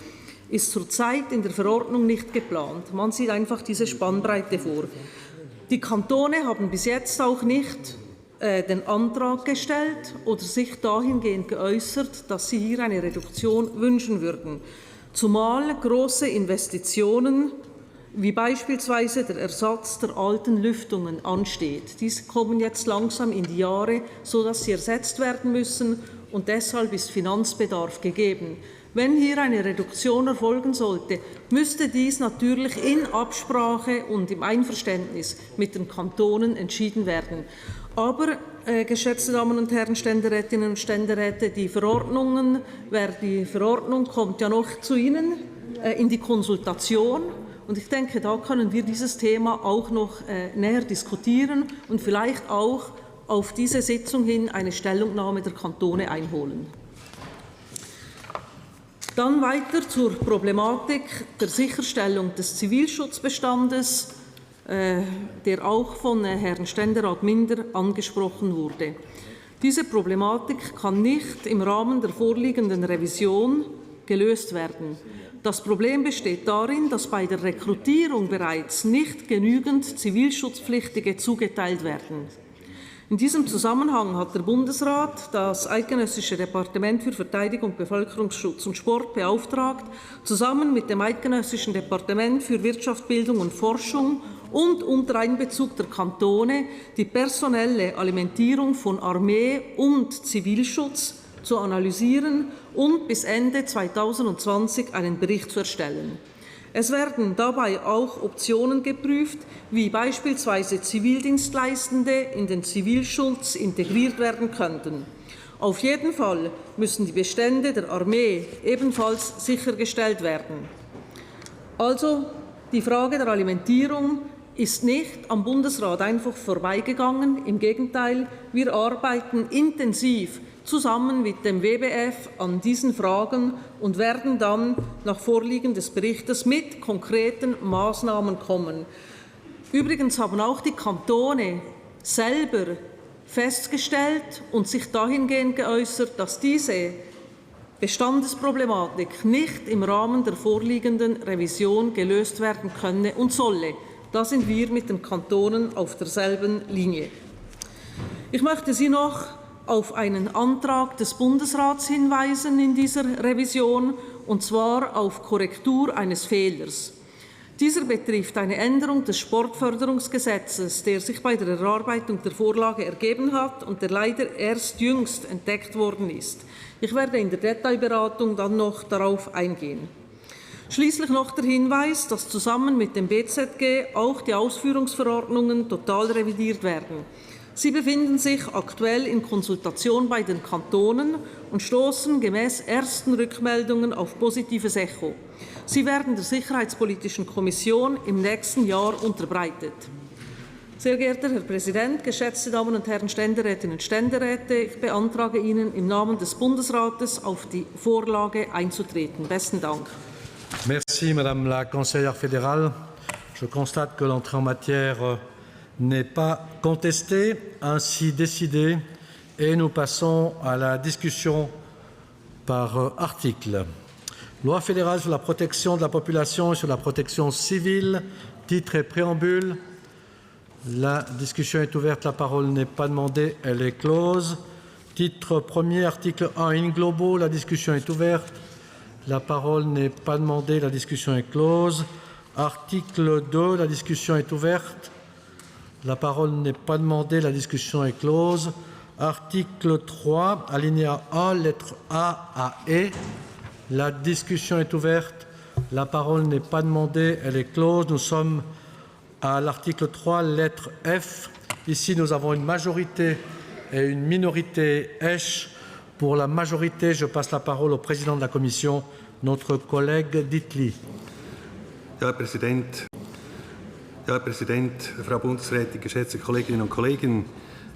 ist zurzeit in der Verordnung nicht geplant. Man sieht einfach diese Spannbreite vor. Die Kantone haben bis jetzt auch nicht den Antrag gestellt oder sich dahingehend geäußert, dass sie hier eine Reduktion wünschen würden. Zumal große Investitionen wie beispielsweise der Ersatz der alten Lüftungen ansteht. Diese kommen jetzt langsam in die Jahre, sodass sie ersetzt werden müssen, und deshalb ist Finanzbedarf gegeben. Wenn hier eine Reduktion erfolgen sollte, müsste dies natürlich in Absprache und im Einverständnis mit den Kantonen entschieden werden. Aber, geschätzte Damen und Herren Ständerätinnen und Ständeräte, die Verordnung kommt ja noch zu Ihnen in die Konsultation. Und ich denke, da können wir dieses Thema auch noch näher diskutieren und vielleicht auch auf diese Sitzung hin eine Stellungnahme der Kantone einholen. Dann weiter zur Problematik der Sicherstellung des Zivilschutzbestandes, der auch von Herrn Ständerat Minder angesprochen wurde. Diese Problematik kann nicht im Rahmen der vorliegenden Revision gelöst werden. Das Problem besteht darin, dass bei der Rekrutierung bereits nicht genügend Zivilschutzpflichtige zugeteilt werden. In diesem Zusammenhang hat der Bundesrat das Eidgenössische Departement für Verteidigung, Bevölkerungsschutz und Sport beauftragt, zusammen mit dem Eidgenössischen Departement für Wirtschaft, Bildung und Forschung und unter Einbezug der Kantone die personelle Alimentierung von Armee und Zivilschutz zu analysieren und bis Ende 2020 einen Bericht zu erstellen. Es werden dabei auch Optionen geprüft, wie beispielsweise Zivildienstleistende in den Zivilschutz integriert werden könnten. Auf jeden Fall müssen die Bestände der Armee ebenfalls sichergestellt werden. Also die Frage der Alimentierung ist nicht am Bundesrat einfach vorbeigegangen. Im Gegenteil, wir arbeiten intensiv zusammen mit dem WBF an diesen Fragen und werden dann nach Vorliegen des Berichtes mit konkreten Maßnahmen kommen. Übrigens haben auch die Kantone selber festgestellt und sich dahingehend geäußert, dass diese Bestandesproblematik nicht im Rahmen der vorliegenden Revision gelöst werden könne und solle. Da sind wir mit den Kantonen auf derselben Linie. Ich möchte Sie noch auf einen Antrag des Bundesrats hinweisen in dieser Revision, und zwar auf Korrektur eines Fehlers. Dieser betrifft eine Änderung des Sportförderungsgesetzes, der sich bei der Erarbeitung der Vorlage ergeben hat und der leider erst jüngst entdeckt worden ist. Ich werde in der Detailberatung dann noch darauf eingehen. Schließlich noch der Hinweis, dass zusammen mit dem BZG auch die Ausführungsverordnungen total revidiert werden. Sie befinden sich aktuell in Konsultation bei den Kantonen und stoßen gemäß ersten Rückmeldungen auf positives Echo. Sie werden der Sicherheitspolitischen Kommission im nächsten Jahr unterbreitet. Sehr geehrter Herr Präsident, geschätzte Damen und Herren Ständerätinnen und Ständeräte, ich beantrage Ihnen im Namen des Bundesrates auf die Vorlage einzutreten. Besten Dank. Merci, Madame la Conseillère fédérale. Je constate que l'entrée en matière n'est pas contestée, ainsi décidé, et nous passons à la discussion par article. Loi fédérale sur la protection de la population et sur la protection civile, titre et préambule. La discussion est ouverte, la parole n'est pas demandée, elle est close. Titre premier, article 1 in globo, la discussion est ouverte. La parole n'est pas demandée, la discussion est close. Article 2, la discussion est ouverte. La parole n'est pas demandée, la discussion est close. Article 3, alinéa 1, lettres A à E. La discussion est ouverte. La parole n'est pas demandée, elle est close. Nous sommes à l'article 3, lettre F. Ici, nous avons une majorité et une minorité H. Pour la majorité, je passe la parole au président de la Commission, notre collègue Dietli. Herr Präsident, Frau Bundesrätin, geschätzte Kolleginnen und Kollegen!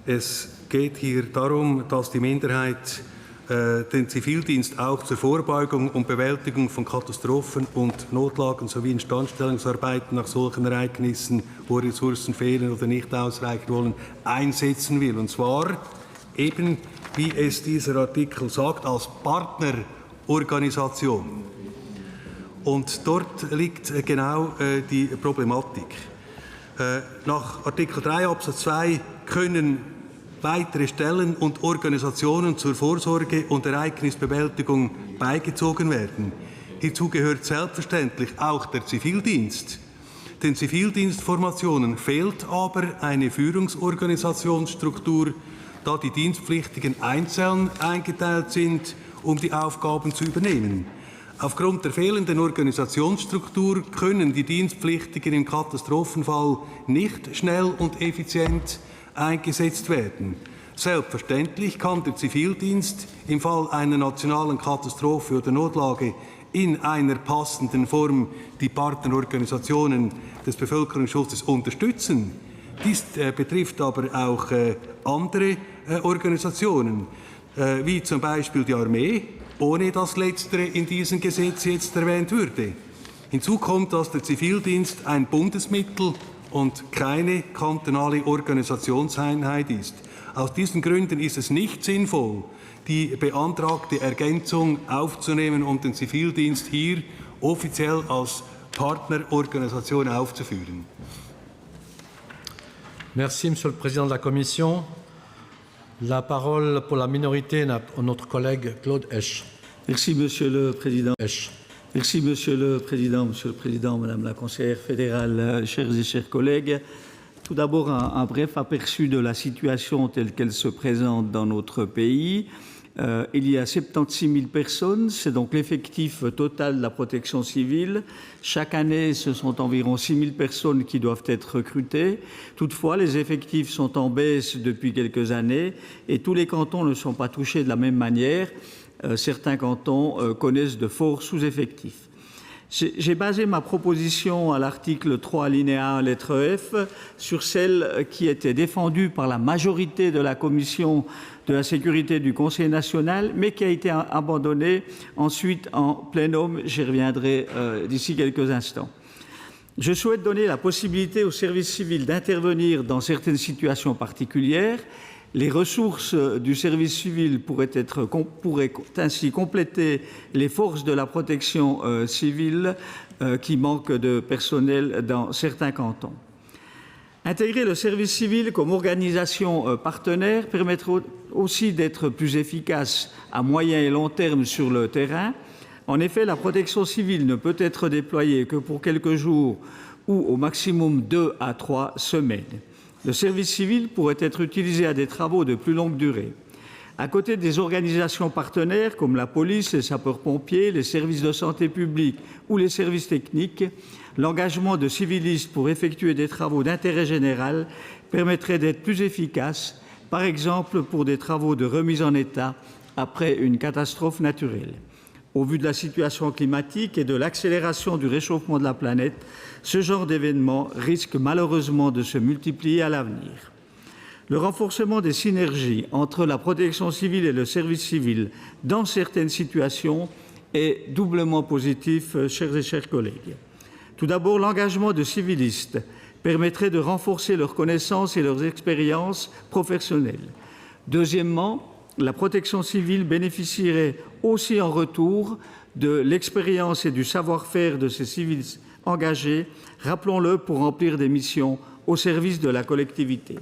Es geht hier darum, dass die Minderheit den Zivildienst auch zur Vorbeugung und Bewältigung von Katastrophen und Notlagen sowie Instandstellungsarbeiten nach solchen Ereignissen, wo Ressourcen fehlen oder nicht ausreichen wollen, einsetzen will. Und zwar eben, wie es dieser Artikel sagt, als Partnerorganisation. Und dort liegt genau die Problematik. Nach Artikel 3 Absatz 2 können weitere Stellen und Organisationen zur Vorsorge und Ereignisbewältigung beigezogen werden. Hierzu gehört selbstverständlich auch der Zivildienst. Den Zivildienstformationen fehlt aber eine Führungsorganisationsstruktur, da die Dienstpflichtigen einzeln eingeteilt sind, um die Aufgaben zu übernehmen. Aufgrund der fehlenden Organisationsstruktur können die Dienstpflichtigen im Katastrophenfall nicht schnell und effizient eingesetzt werden. Selbstverständlich kann der Zivildienst im Fall einer nationalen Katastrophe oder Notlage in einer passenden Form die Partnerorganisationen des Bevölkerungsschutzes unterstützen. Dies betrifft aber auch andere Organisationen, wie zum Beispiel die Armee, ohne dass letztere in diesem Gesetz jetzt erwähnt würde. Hinzu kommt, dass der Zivildienst ein Bundesmittel und keine kantonale Organisationseinheit ist. Aus diesen Gründen ist es nicht sinnvoll, die beantragte Ergänzung aufzunehmen und den Zivildienst hier offiziell als Partnerorganisation aufzuführen. Merci, Monsieur le Président de la Commission. La parole pour la minorité est à notre collègue Claude Esch. Merci, Monsieur le Président. Esch. Merci, Monsieur le Président, Madame la conseillère fédérale, chers et chers collègues. Tout d'abord, un bref aperçu de la situation telle qu'elle se présente dans notre pays. Il y a 76 000 personnes, c'est donc l'effectif total de la protection civile. Chaque année, ce sont environ 6 000 personnes qui doivent être recrutées. Toutefois, les effectifs sont en baisse depuis quelques années et tous les cantons ne sont pas touchés de la même manière. Certains cantons connaissent de forts sous-effectifs. J'ai basé ma proposition à l'article 3, alinéa 1, lettre F, sur celle qui était défendue par la majorité de la Commission de la sécurité du Conseil national, mais qui a été abandonnée ensuite en plénum. J'y reviendrai d'ici quelques instants. Je souhaite donner la possibilité au service civil d'intervenir dans certaines situations particulières. Les ressources du service civil pourraient ainsi compléter les forces de la protection civile qui manquent de personnel dans certains cantons. Intégrer le service civil comme organisation partenaire permettra aussi d'être plus efficace à moyen et long terme sur le terrain. En effet, la protection civile ne peut être déployée que pour quelques jours ou au maximum 2 à 3 semaines. Le service civil pourrait être utilisé à des travaux de plus longue durée. À côté des organisations partenaires comme la police, les sapeurs-pompiers, les services de santé publique ou les services techniques, l'engagement de civilistes pour effectuer des travaux d'intérêt général permettrait d'être plus efficace, par exemple pour des travaux de remise en état après une catastrophe naturelle. Au vu de la situation climatique et de l'accélération du réchauffement de la planète, ce genre d'événement risque malheureusement de se multiplier à l'avenir. Le renforcement des synergies entre la protection civile et le service civil dans certaines situations est doublement positif, chers et chers collègues. Tout d'abord, l'engagement de civilistes permettrait de renforcer leurs connaissances et leurs expériences professionnelles. Deuxièmement, la protection civile bénéficierait aussi en retour de l'expérience et du savoir-faire de ces civils engagés, rappelons-le, pour remplir des missions au service de la collectivité.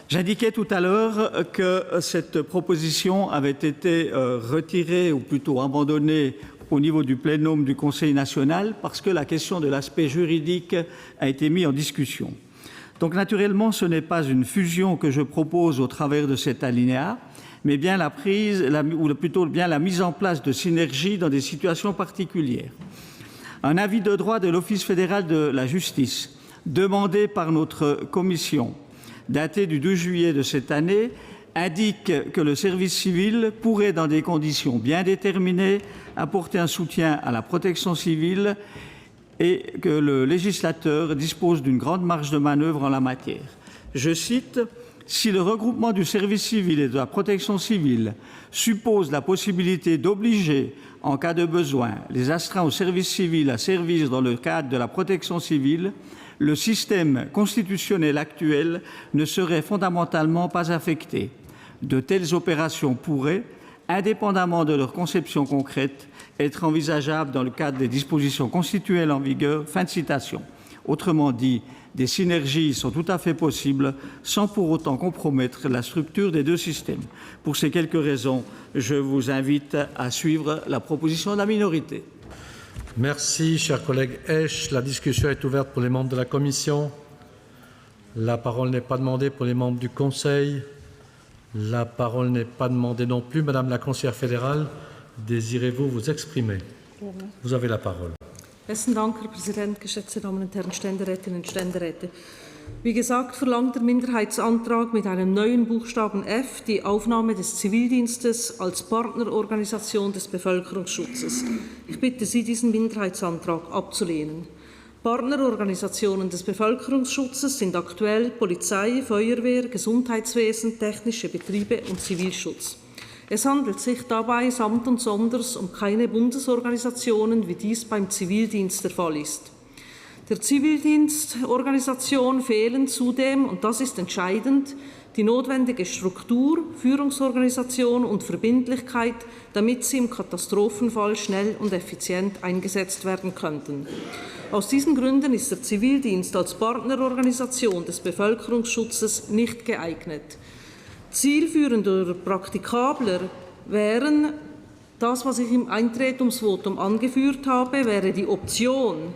J'indiquais tout à l'heure que cette proposition avait été retirée ou plutôt abandonnée au niveau du plénum du Conseil national parce que la question de l'aspect juridique a été mise en discussion. Donc naturellement, ce n'est pas une fusion que je propose au travers de cet alinéa, mais bien la mise en place de synergies dans des situations particulières. Un avis de droit de l'Office fédéral de la justice, demandé par notre commission, daté du 12 juillet de cette année, indique que le service civil pourrait, dans des conditions bien déterminées, apporter un soutien à la protection civile et que le législateur dispose d'une grande marge de manœuvre en la matière. Je cite: « Si le regroupement du service civil et de la protection civile suppose la possibilité d'obliger, en cas de besoin, les astreints au service civil à servir dans le cadre de la protection civile, le système constitutionnel actuel ne serait fondamentalement pas affecté. De telles opérations pourraient, indépendamment de leur conception concrète, être envisageables dans le cadre des dispositions constitutionnelles en vigueur. » Fin de citation. Autrement dit, des synergies sont tout à fait possibles sans pour autant compromettre la structure des deux systèmes. Pour ces quelques raisons, je vous invite à suivre la proposition de la minorité. Merci, cher collègue Esch. La discussion est ouverte pour les membres de la Commission. La parole n'est pas demandée pour les membres du Conseil. La parole n'est pas demandée non plus. Madame la conseillère fédérale, désirez-vous vous exprimer? Vous avez la parole. Besten Dank, Herr Präsident, geschätzte Damen und Herren Ständerätinnen und Ständeräte. Wie gesagt, verlangt der Minderheitsantrag mit einem neuen Buchstaben F die Aufnahme des Zivildienstes als Partnerorganisation des Bevölkerungsschutzes. Ich bitte Sie, diesen Minderheitsantrag abzulehnen. Partnerorganisationen des Bevölkerungsschutzes sind aktuell Polizei, Feuerwehr, Gesundheitswesen, technische Betriebe und Zivilschutz. Es handelt sich dabei samt und sonders um keine Bundesorganisationen, wie dies beim Zivildienst der Fall ist. Der Zivildienstorganisation fehlen zudem, und das ist entscheidend, die notwendige Struktur, Führungsorganisation und Verbindlichkeit, damit sie im Katastrophenfall schnell und effizient eingesetzt werden könnten. Aus diesen Gründen ist der Zivildienst als Partnerorganisation des Bevölkerungsschutzes nicht geeignet. Zielführender oder praktikabler wären, das, was ich im Eintretungsvotum angeführt habe, wäre die Option,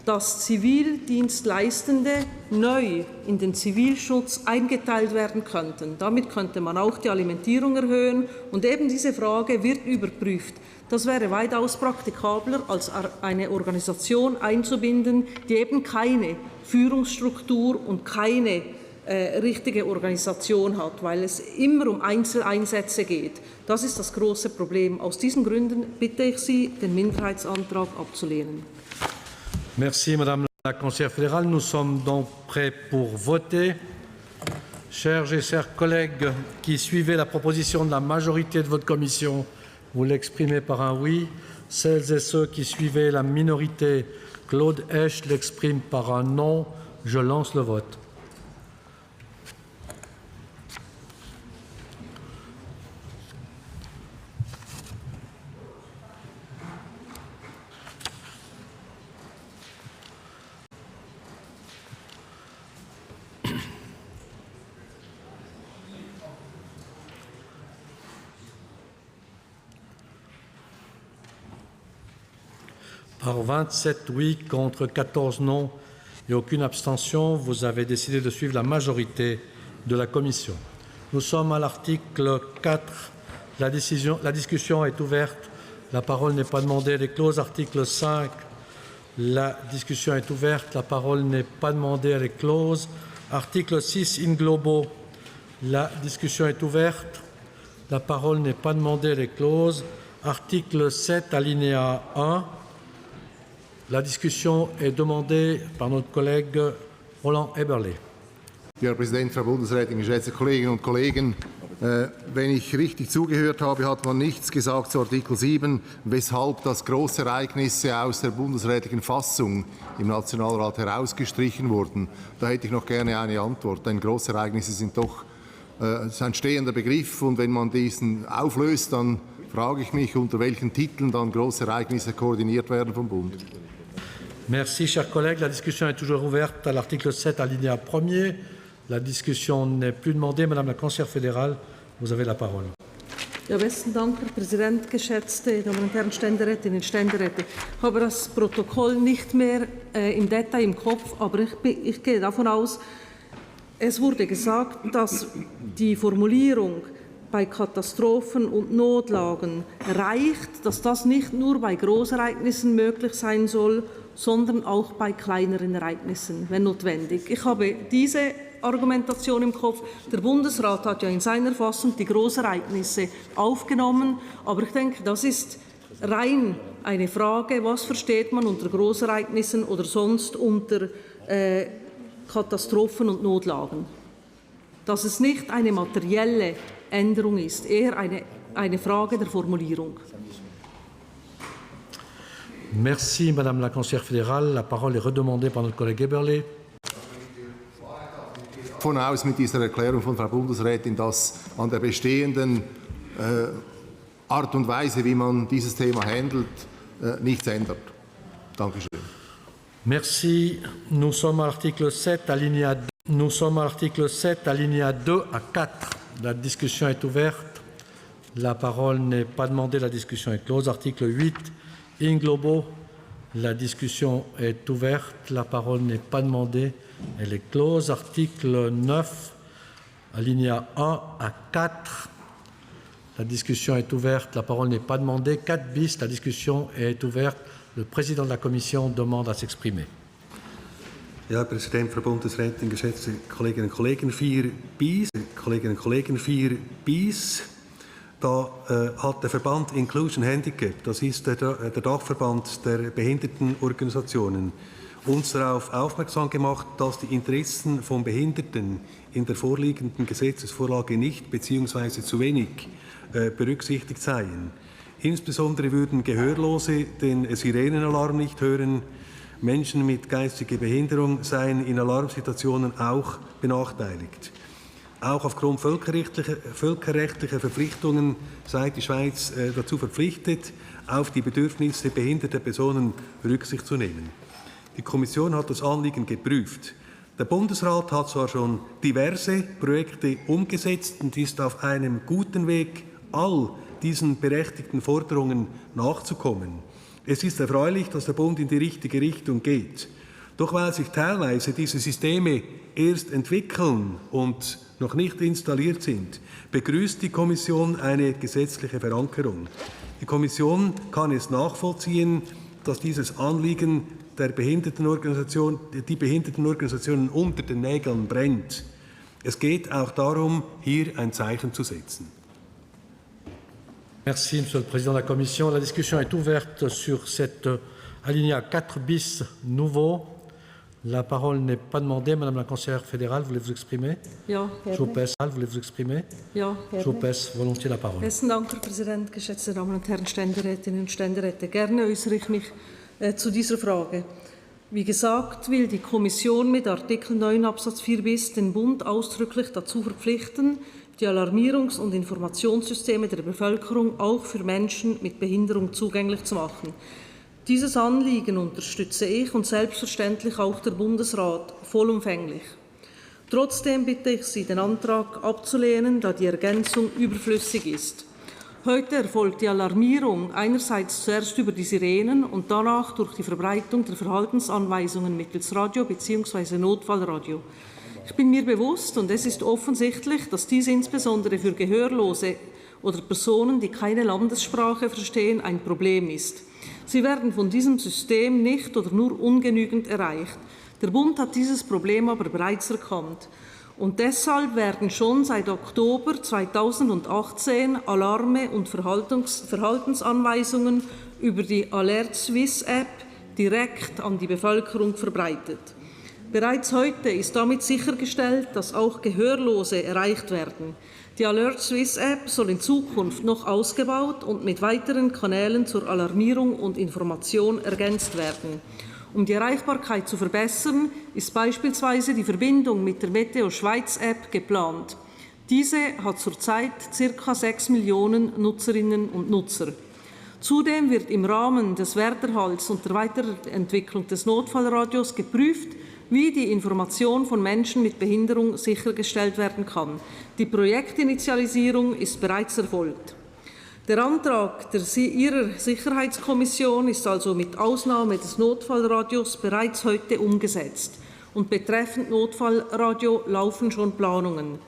dass Zivildienstleistende neu in den Zivilschutz eingeteilt werden könnten. Damit könnte man auch die Alimentierung erhöhen und eben diese Frage wird überprüft. Das wäre weitaus praktikabler, als eine Organisation einzubinden, die eben keine Führungsstruktur und keine richtige Organisation hat, weil es immer um Einzeleinsätze geht. Das ist das große Problem. Aus diesen Gründen bitte ich Sie, den Minderheitsantrag abzulehnen. Merci, Madame la conseillère fédérale. Nous sommes donc prêts pour voter. Chers et chers collègues qui suivez la proposition de la majorité de votre commission, vous l'exprimez par un oui. Celles et ceux qui suivez la minorité, Claude Esch, l'expriment par un non. Je lance le vote. Par 27 oui contre 14 non et aucune abstention, vous avez décidé de suivre la majorité de la Commission. Nous sommes à l'article 4. La discussion est ouverte. La parole n'est pas demandée. Elle est close. Article 5. La discussion est ouverte. La parole n'est pas demandée. Elle est close. Article 6 in globo. La discussion est ouverte. La parole n'est pas demandée. Elle est close. Article 7 alinéa 1. La discussion est demandée par notre collègue Roland Eberle. Herr Präsident, Frau Bundesrätin, geschätzte Kolleginnen und Kollegen! Wenn ich richtig zugehört habe, hat man nichts gesagt zu Artikel 7, weshalb das Großereignisse aus der bundesrätlichen Fassung im Nationalrat herausgestrichen wurden. Da hätte ich noch gerne eine Antwort, denn Großereignisse sind doch ein stehender Begriff und wenn man diesen auflöst, dann frage ich mich, unter welchen Titeln dann Großereignisse koordiniert werden vom Bund. Merci, chers collègues. La discussion est toujours ouverte à l'article 7, alinéa 1er. La discussion n'est plus demandée. Madame la conseillère fédérale, vous avez la parole. Ja, besten Dank, Herr Präsident, geschätzte Damen und Herren Ständerätinnen und Ständeräte. Ich habe das Protokoll nicht mehr im Detail im Kopf, aber ich gehe davon aus, es wurde gesagt, dass die Formulierung bei Katastrophen und Notlagen reicht, dass das nicht nur bei Großereignissen möglich sein soll, sondern auch bei kleineren Ereignissen, wenn notwendig. Ich habe diese Argumentation im Kopf. Der Bundesrat hat ja in seiner Fassung die Großereignisse aufgenommen, aber ich denke, das ist rein eine Frage, was versteht man unter Großereignissen oder sonst unter Katastrophen und Notlagen. Dass es nicht eine materielle Änderung ist, eher eine Frage der Formulierung. Merci, Madame la Conseillère fédérale. La parole est redemandée par notre collègue Eberle. Davon aus mit dieser Erklärung von Frau Bundesrätin, dass an der bestehenden Art und Weise, wie man dieses Thema handelt, nichts ändert. Dankeschön. Merci. Nous sommes à l'article 7, alinéa 2. Nous sommes à l'article 7, alinéa 2 à 4. La discussion est ouverte. La parole n'est pas demandée. La discussion est close. Article 8, in globo. La discussion est ouverte. La parole n'est pas demandée. Elle est close. Article 9, alinéa 1 à 4. La discussion est ouverte. La parole n'est pas demandée. 4 bis. La discussion est ouverte. Le président de la Commission demande à s'exprimer. Ja, Herr Präsident, Frau Bundesrätin, geschätzte Kolleginnen und Kollegen, 4 bis. Kolleginnen und Kollegen, 4 bis. Da hat der Verband Inclusion Handicap, das ist der Dachverband der Behindertenorganisationen, uns darauf aufmerksam gemacht, dass die Interessen von Behinderten in der vorliegenden Gesetzesvorlage nicht bzw. zu wenig berücksichtigt seien. Insbesondere würden Gehörlose den Sirenenalarm nicht hören. Menschen mit geistiger Behinderung seien in Alarmsituationen auch benachteiligt. Auch aufgrund völkerrechtlicher Verpflichtungen sei die Schweiz dazu verpflichtet, auf die Bedürfnisse behinderter Personen Rücksicht zu nehmen. Die Kommission hat das Anliegen geprüft. Der Bundesrat hat zwar schon diverse Projekte umgesetzt und ist auf einem guten Weg, all diesen berechtigten Forderungen nachzukommen. Es ist erfreulich, dass der Bund in die richtige Richtung geht. Doch weil sich teilweise diese Systeme erst entwickeln und noch nicht installiert sind, begrüßt die Kommission eine gesetzliche Verankerung. Die Kommission kann es nachvollziehen, dass dieses Anliegen die Behindertenorganisationen unter den Nägeln brennt. Es geht auch darum, hier ein Zeichen zu setzen. Merci, Monsieur le Président de la Commission. La discussion est ouverte sur cet alinéa 4 bis nouveau. La parole n'est pas demandée. Madame la conseillère fédérale, voulez-vous exprimer? Ja, Je vous passe, voulez-vous exprimer? Ja, Je vous passe volontiers la parole. Besten Dank, Herr Präsident, geschätzte Damen und Herren Ständerätinnen und Ständeräte. Gerne äußere ich mich zu dieser Frage. Wie gesagt, will die Kommission mit Artikel 9 Absatz 4 bis den Bund ausdrücklich dazu verpflichten, die Alarmierungs- und Informationssysteme der Bevölkerung auch für Menschen mit Behinderung zugänglich zu machen. Dieses Anliegen unterstütze ich und selbstverständlich auch der Bundesrat vollumfänglich. Trotzdem bitte ich Sie, den Antrag abzulehnen, da die Ergänzung überflüssig ist. Heute erfolgt die Alarmierung einerseits zuerst über die Sirenen und danach durch die Verbreitung der Verhaltensanweisungen mittels Radio bzw. Notfallradio. Ich bin mir bewusst, und es ist offensichtlich, dass dies insbesondere für Gehörlose oder Personen, die keine Landessprache verstehen, ein Problem ist. Sie werden von diesem System nicht oder nur ungenügend erreicht. Der Bund hat dieses Problem aber bereits erkannt. Und deshalb werden schon seit Oktober 2018 Alarme und Verhaltensanweisungen über die Alert Swiss App direkt an die Bevölkerung verbreitet. Bereits heute ist damit sichergestellt, dass auch Gehörlose erreicht werden. Die Alert Swiss App soll in Zukunft noch ausgebaut und mit weiteren Kanälen zur Alarmierung und Information ergänzt werden. Um die Erreichbarkeit zu verbessern, ist beispielsweise die Verbindung mit der Meteo Schweiz App geplant. Diese hat zurzeit ca. 6 Millionen Nutzerinnen und Nutzer. Zudem wird im Rahmen des Werterhalts und der Weiterentwicklung des Notfallradios geprüft, wie die Information von Menschen mit Behinderung sichergestellt werden kann. Die Projektinitialisierung ist bereits erfolgt. Der Antrag Ihrer Sicherheitskommission ist also mit Ausnahme des Notfallradios bereits heute umgesetzt. Und betreffend Notfallradio laufen schon Planungen.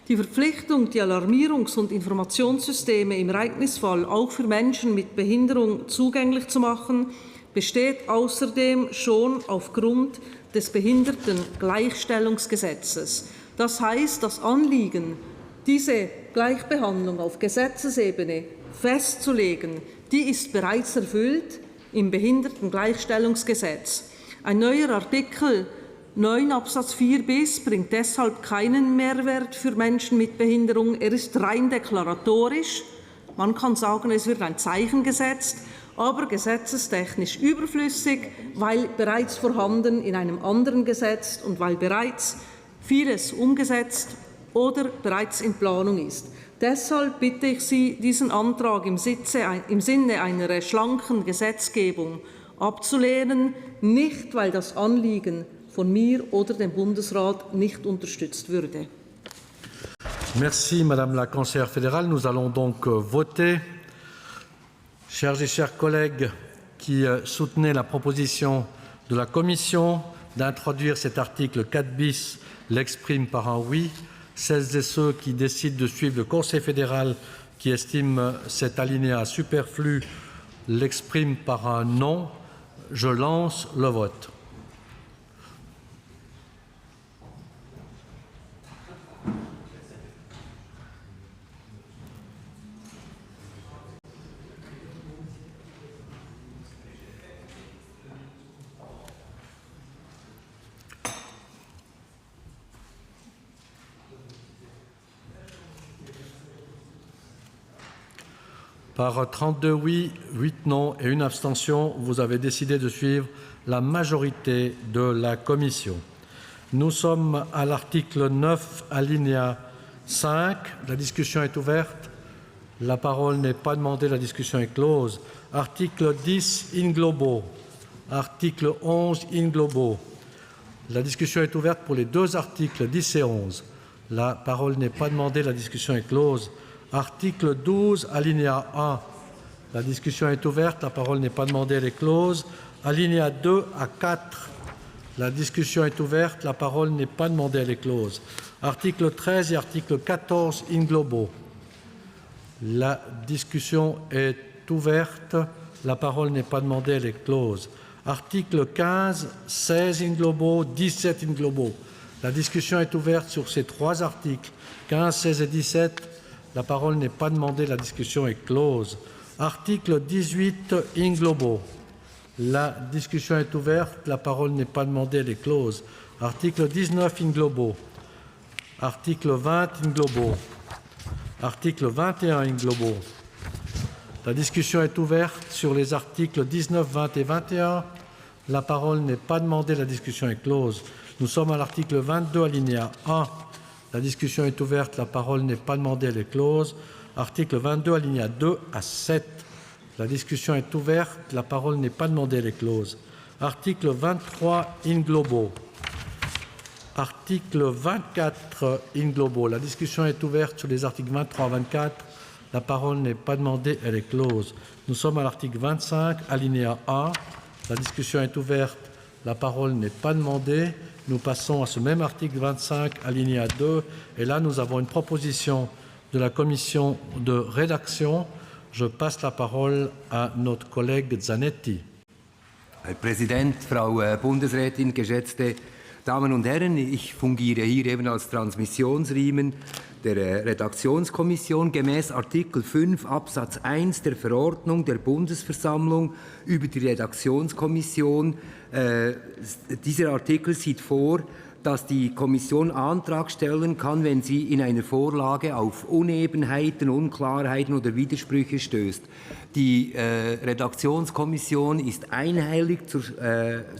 Die Verpflichtung, die Alarmierungs- und Informationssysteme im Ereignisfall auch für Menschen mit Behinderung zugänglich zu machen, besteht außerdem schon aufgrund des Behindertengleichstellungsgesetzes. Das heißt, das Anliegen, diese Gleichbehandlung auf Gesetzesebene festzulegen, die ist bereits erfüllt im Behindertengleichstellungsgesetz. Ein neuer Artikel 9 Absatz 4 bis bringt deshalb keinen Mehrwert für Menschen mit Behinderung. Er ist rein deklaratorisch. Man kann sagen, es wird ein Zeichen gesetzt, aber gesetzestechnisch überflüssig, weil bereits vorhanden in einem anderen Gesetz und weil bereits vieles umgesetzt oder bereits in Planung ist. Deshalb bitte ich Sie, diesen Antrag im Sinne einer schlanken Gesetzgebung abzulehnen, nicht weil das Anliegen von mir oder dem Bundesrat nicht unterstützt würde. Merci, Madame la Conseillère fédérale. Nous allons donc voter. Chers et chers collègues qui soutenaient la proposition de la Commission d'introduire cet article 4 bis l'expriment par un oui. Celles et ceux qui décident de suivre le Conseil fédéral qui estime cet alinéa superflu l'expriment par un non. Je lance le vote. Par 32 oui, 8 non et une abstention, vous avez décidé de suivre la majorité de la Commission. Nous sommes à l'article 9, alinéa 5. La discussion est ouverte. La parole n'est pas demandée, la discussion est close. Article 10, in globo. Article 11, in globo. La discussion est ouverte pour les deux articles 10 et 11. La parole n'est pas demandée, la discussion est close. Article 12, alinéa 1. La discussion est ouverte, la parole n'est pas demandée, elle est close. Alinéa 2 à 4. La discussion est ouverte, la parole n'est pas demandée, elle est close. Article 13 et article 14 in globo. La discussion est ouverte, la parole n'est pas demandée, elle est close. Article 15, 16 in globo, 17 in globo. La discussion est ouverte sur ces trois articles, 15, 16 et 17. La parole n'est pas demandée, la discussion est close. Article 18 in globo. La discussion est ouverte, la parole n'est pas demandée, elle est close. Article 19 in globo. Article 20 in globo. Article 21 in globo. La discussion est ouverte sur les articles 19, 20 et 21. La parole n'est pas demandée, la discussion est close. Nous sommes à l'article 22, alinéa 1. La discussion est ouverte, la parole n'est pas demandée, elle est close. Article 22, alinéa 2 à 7. La discussion est ouverte, la parole n'est pas demandée, elle est close. Article 23, in globo. Article 24, in globo. La discussion est ouverte sur les articles 23 à 24. La parole n'est pas demandée, elle est close. Nous sommes à l'article 25, alinéa 1. La discussion est ouverte, la parole n'est pas demandée. Nous passons à ce même article 25, alinéa 2. Et là, nous avons une proposition de la commission de rédaction. Je passe la parole à notre collègue Zanetti. Herr Präsident, Frau Bundesrätin, geschätzte Damen und Herren! Ich fungiere hier eben als Transmissionsriemen der Redaktionskommission gemäß Artikel 5 Absatz 1 der Verordnung der Bundesversammlung über die Redaktionskommission. Dieser Artikel sieht vor, dass die Kommission Antrag stellen kann, wenn sie in einer Vorlage auf Unebenheiten, Unklarheiten oder Widersprüche stößt. Die Redaktionskommission ist einhellig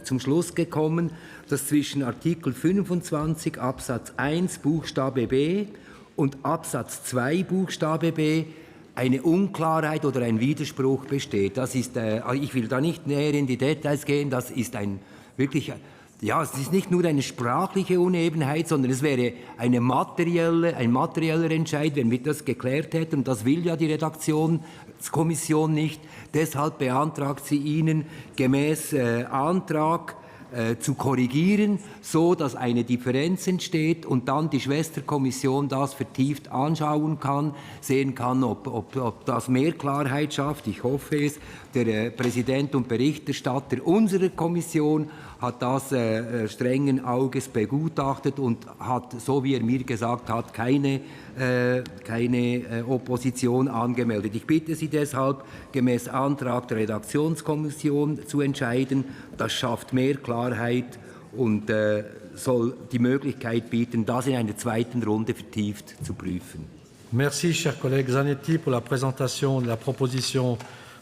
zum Schluss gekommen, dass zwischen Artikel 25 Absatz 1 Buchstabe b und Absatz 2 Buchstabe b eine Unklarheit oder ein Widerspruch besteht. Das ist, ich will da nicht näher in die Details gehen, das ist wirklich ja, es ist nicht nur eine sprachliche Unebenheit, sondern es wäre ein materieller Entscheid, wenn wir das geklärt hätten. Und das will ja die Redaktionskommission nicht. Deshalb beantragt sie Ihnen gemäß Antrag zu korrigieren, so dass eine Differenz entsteht und dann die Schwesterkommission das vertieft anschauen kann, sehen kann, ob das mehr Klarheit schafft. Ich hoffe es. Der Präsident und Berichterstatter unserer Kommission hat das strengen Auges begutachtet und hat, so wie er mir gesagt hat, keine Opposition angemeldet. Ich bitte Sie deshalb, gemäß Antrag der Redaktionskommission zu entscheiden. Das schafft mehr Klarheit und soll die Möglichkeit bieten, das in einer zweiten Runde vertieft zu prüfen. Merci, cher collègue Zanetti, pour la présentation de la proposition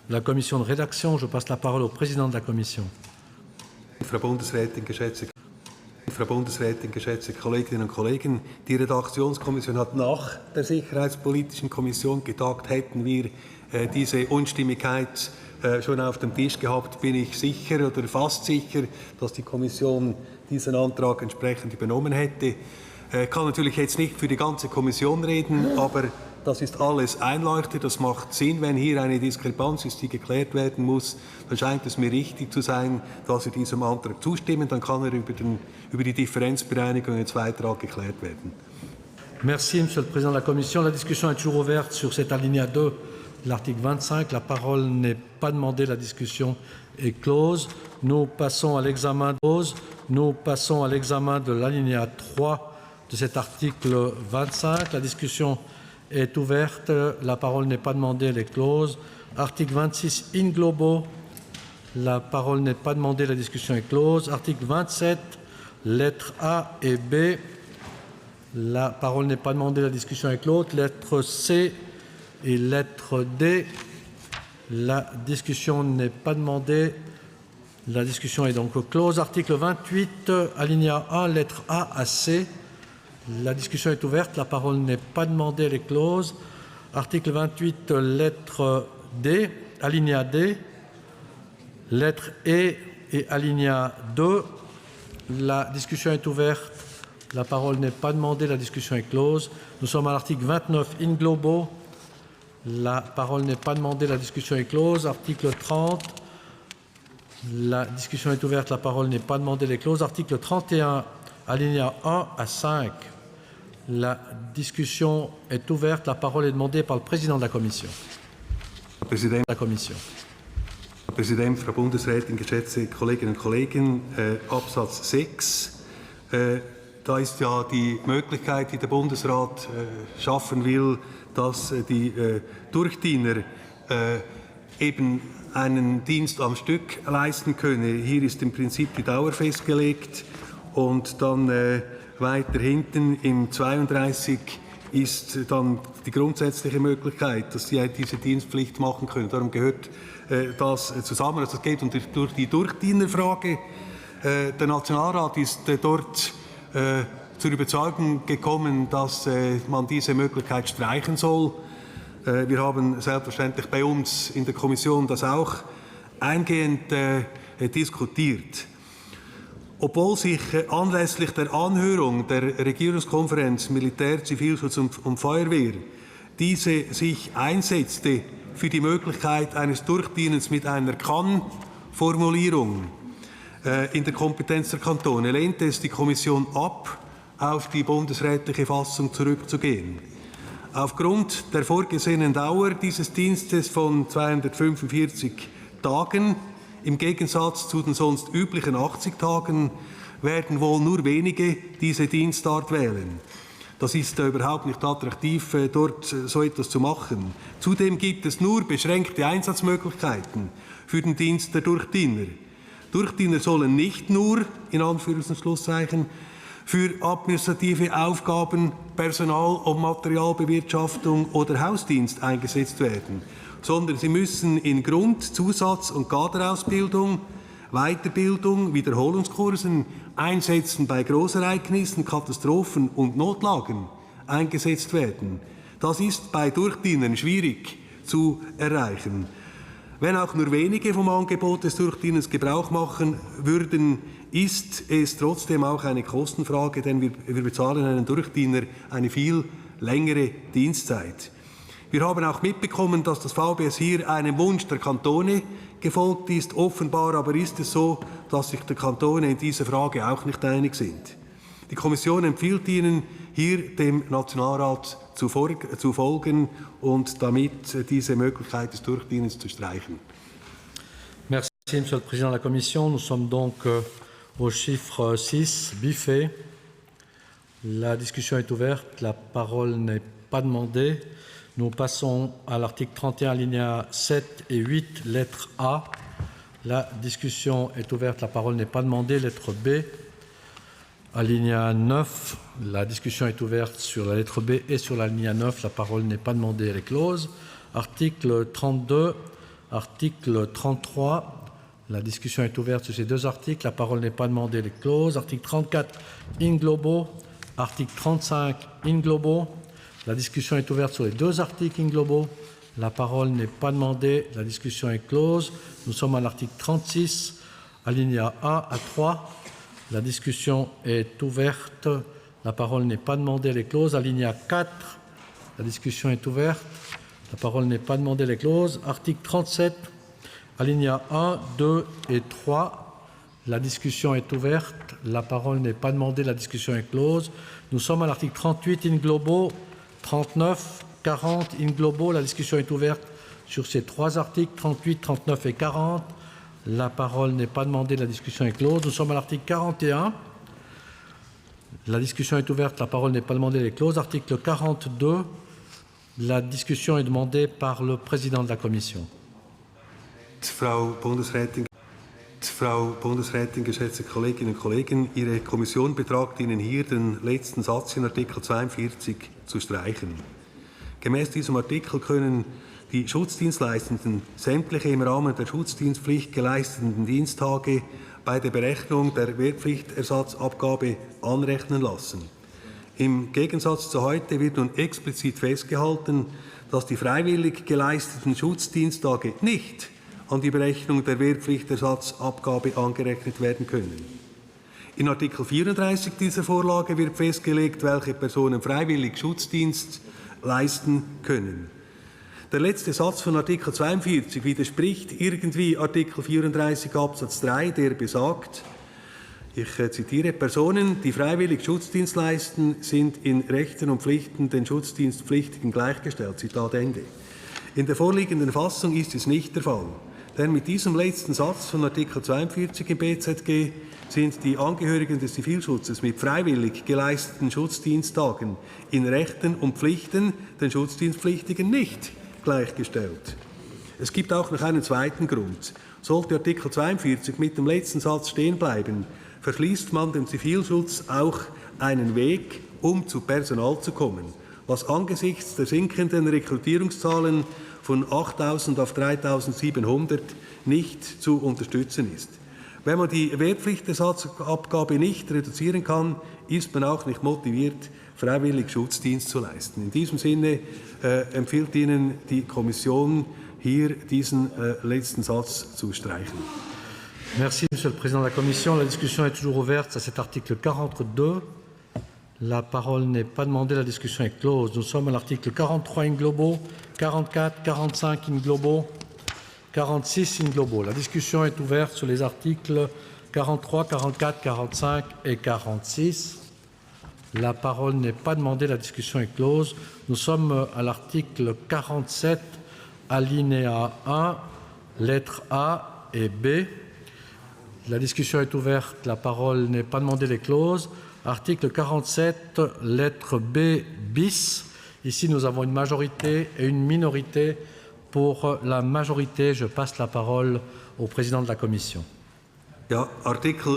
de la commission de rédaction. Je passe la parole au président de la commission. Frau Bundesrätin, geschätzte Kolleginnen und Kollegen, die Redaktionskommission hat nach der Sicherheitspolitischen Kommission getagt. Hätten wir diese Unstimmigkeit schon auf dem Tisch gehabt, bin ich sicher oder fast sicher, dass die Kommission diesen Antrag entsprechend übernommen hätte. Ich kann natürlich jetzt nicht für die ganze Kommission reden, aber das ist alles einleuchtend. Das macht Sinn, wenn hier eine Diskrepanz ist, die geklärt werden muss. Dann scheint es mir richtig zu sein, dass Sie diesem Antrag zustimmen. Dann kann er über die Differenzbereinigung jetzt weiter geklärt werden. Merci, Monsieur le Président de la Commission. La discussion est toujours ouverte sur cet alinéa 2 de l'article 25. La parole n'est pas demandée. La discussion est close. Nous passons à l'examen de l'alinéa 3 de cet article 25. La discussion est ouverte. La parole n'est pas demandée. Elle est close. Article 26 in globo. La parole n'est pas demandée. La discussion est close. Article 27, lettres A et B. La parole n'est pas demandée. La discussion est close. Lettres C et lettre D. La discussion n'est pas demandée. La discussion est donc close. Article 28, alinéa 1, lettre A à C. La discussion est ouverte. La parole n'est pas demandée. Elle est close. Article 28, lettre D, alinéa D. Lettre E et alinéa 2. La discussion est ouverte. La parole n'est pas demandée. La discussion est close. Nous sommes à l'article 29 in globo. La parole n'est pas demandée. La discussion est close. Article 30. La discussion est ouverte. La parole n'est pas demandée. Elle est close. Article 31, alinéa 1 à 5. La discussion est ouverte. La parole est demandée par le président de la Commission. Präsident, Frau Bundesrätin, geschätzte Kolleginnen und Kollegen, Absatz 6. Da ist ja die Möglichkeit, die der Bundesrat schaffen will, dass die Durchdiener eben einen Dienst am Stück leisten können. Hier ist im Prinzip die Dauer festgelegt und dann weiter hinten im 32 ist dann die grundsätzliche Möglichkeit, dass Sie diese Dienstpflicht machen können. Darum gehört das zusammen. Also es geht um die Durchdienerfrage. Der Nationalrat ist dort zur Überzeugung gekommen, dass man diese Möglichkeit streichen soll. Wir haben selbstverständlich bei uns in der Kommission das auch eingehend diskutiert. Obwohl sich anlässlich der Anhörung der Regierungskonferenz Militär, Zivilschutz und Feuerwehr diese sich einsetzte für die Möglichkeit eines Durchdienens mit einer Kann-Formulierung in der Kompetenz der Kantone, lehnte es die Kommission ab, auf die bundesrätliche Fassung zurückzugehen. Aufgrund der vorgesehenen Dauer dieses Dienstes von 245 Tagen im Gegensatz zu den sonst üblichen 80 Tagen werden wohl nur wenige diese Dienstart wählen. Das ist überhaupt nicht attraktiv, dort so etwas zu machen. Zudem gibt es nur beschränkte Einsatzmöglichkeiten für den Dienst der Durchdiener. Durchdiener sollen nicht nur, in Anführungs- und Schlusszeichen, für administrative Aufgaben, Personal- und Materialbewirtschaftung oder Hausdienst eingesetzt werden, sondern sie müssen in Grund-, Zusatz- und Kaderausbildung, Weiterbildung, Wiederholungskursen, Einsätzen bei Großereignissen, Katastrophen und Notlagen eingesetzt werden. Das ist bei Durchdienern schwierig zu erreichen. Wenn auch nur wenige vom Angebot des Durchdienens Gebrauch machen würden, ist es trotzdem auch eine Kostenfrage, denn wir bezahlen einen Durchdiener eine viel längere Dienstzeit. Wir haben auch mitbekommen, dass das VBS hier einem Wunsch der Kantone gefolgt ist. Offenbar aber ist es so, dass sich die Kantone in dieser Frage auch nicht einig sind. Die Kommission empfiehlt Ihnen, hier dem Nationalrat zu folgen und damit diese Möglichkeit des Durchdienens zu streichen. Merci, Monsieur le Président de la Commission. Nous sommes donc au chiffre 6, Buffet. La discussion est ouverte. La parole n'est pas demandée. Nous passons à l'article 31, alinéa 7 et 8, lettre A. La discussion est ouverte. La parole n'est pas demandée. Lettre B. Alinéa 9. La discussion est ouverte sur la lettre B et sur l'alinéa 9. La parole n'est pas demandée. Elle est close. Article 32. Article 33. La discussion est ouverte sur ces deux articles. La parole n'est pas demandée. Elle est close. Article 34. In globo. Article 35. In globo. La discussion est ouverte sur les deux articles in globo. La parole n'est pas demandée. La discussion est close. Nous sommes à l'article 36, alinéa A à 3. La discussion est ouverte. La parole n'est pas demandée. Elle est close. Alinéa 4. La discussion est ouverte. La parole n'est pas demandée. Elle est close. Article 37, alinéa 1, 2 et 3. La discussion est ouverte. La parole n'est pas demandée. La discussion est close. Nous sommes à l'article 38 in globo. 39, 40 in globo. La discussion est ouverte sur ces trois articles, 38, 39 et 40. La parole n'est pas demandée, la discussion est close. Nous sommes à l'article 41. La discussion est ouverte, la parole n'est pas demandée, elle est close. Article 42. La discussion est demandée par le président de la Commission. Frau Bundesrätin, geschätzte Kolleginnen und Kollegen, Ihre Kommission beantragt Ihnen hier, den letzten Satz in Artikel 42 zu streichen. Gemäß diesem Artikel können die Schutzdienstleistenden sämtliche im Rahmen der Schutzdienstpflicht geleisteten Diensttage bei der Berechnung der Wehrpflichtersatzabgabe anrechnen lassen. Im Gegensatz zu heute wird nun explizit festgehalten, dass die freiwillig geleisteten Schutzdiensttage nicht an die Berechnung der Wehrpflichtersatzabgabe angerechnet werden können. In Artikel 34 dieser Vorlage wird festgelegt, welche Personen freiwillig Schutzdienst leisten können. Der letzte Satz von Artikel 42 widerspricht irgendwie Artikel 34 Absatz 3, der besagt, ich zitiere, Personen, die freiwillig Schutzdienst leisten, sind in Rechten und Pflichten den Schutzdienstpflichtigen gleichgestellt. Zitat Ende. In der vorliegenden Fassung ist es nicht der Fall. Denn mit diesem letzten Satz von Artikel 42 im BZG sind die Angehörigen des Zivilschutzes mit freiwillig geleisteten Schutzdiensttagen in Rechten und Pflichten den Schutzdienstpflichtigen nicht gleichgestellt. Es gibt auch noch einen zweiten Grund. Sollte Artikel 42 mit dem letzten Satz stehen bleiben, verschließt man dem Zivilschutz auch einen Weg, um zu Personal zu kommen, was angesichts der sinkenden Rekrutierungszahlen von 8.000 auf 3.700 nicht zu unterstützen ist. Wenn man die Wehrpflichtersatzabgabe nicht reduzieren kann, ist man auch nicht motiviert, freiwillig Schutzdienst zu leisten. In diesem Sinne empfiehlt Ihnen die Kommission, hier diesen letzten Satz zu streichen. Merci, Monsieur le Président de la Commission. La discussion est toujours ouverte à cet article 42. La parole n'est pas demandée, la discussion est close. Nous sommes à l'article 43 in globo, 44, 45 in globo, 46 in globo. La discussion est ouverte sur les articles 43, 44, 45 et 46. La parole n'est pas demandée, la discussion est close. Nous sommes à l'article 47, alinéa 1, lettres A et B. La discussion est ouverte, la parole n'est pas demandée, elle est close. Article 47, lettre B bis. Ici, nous avons une majorité et une minorité. Pour la majorité, je passe la parole au président de la Commission. Artikel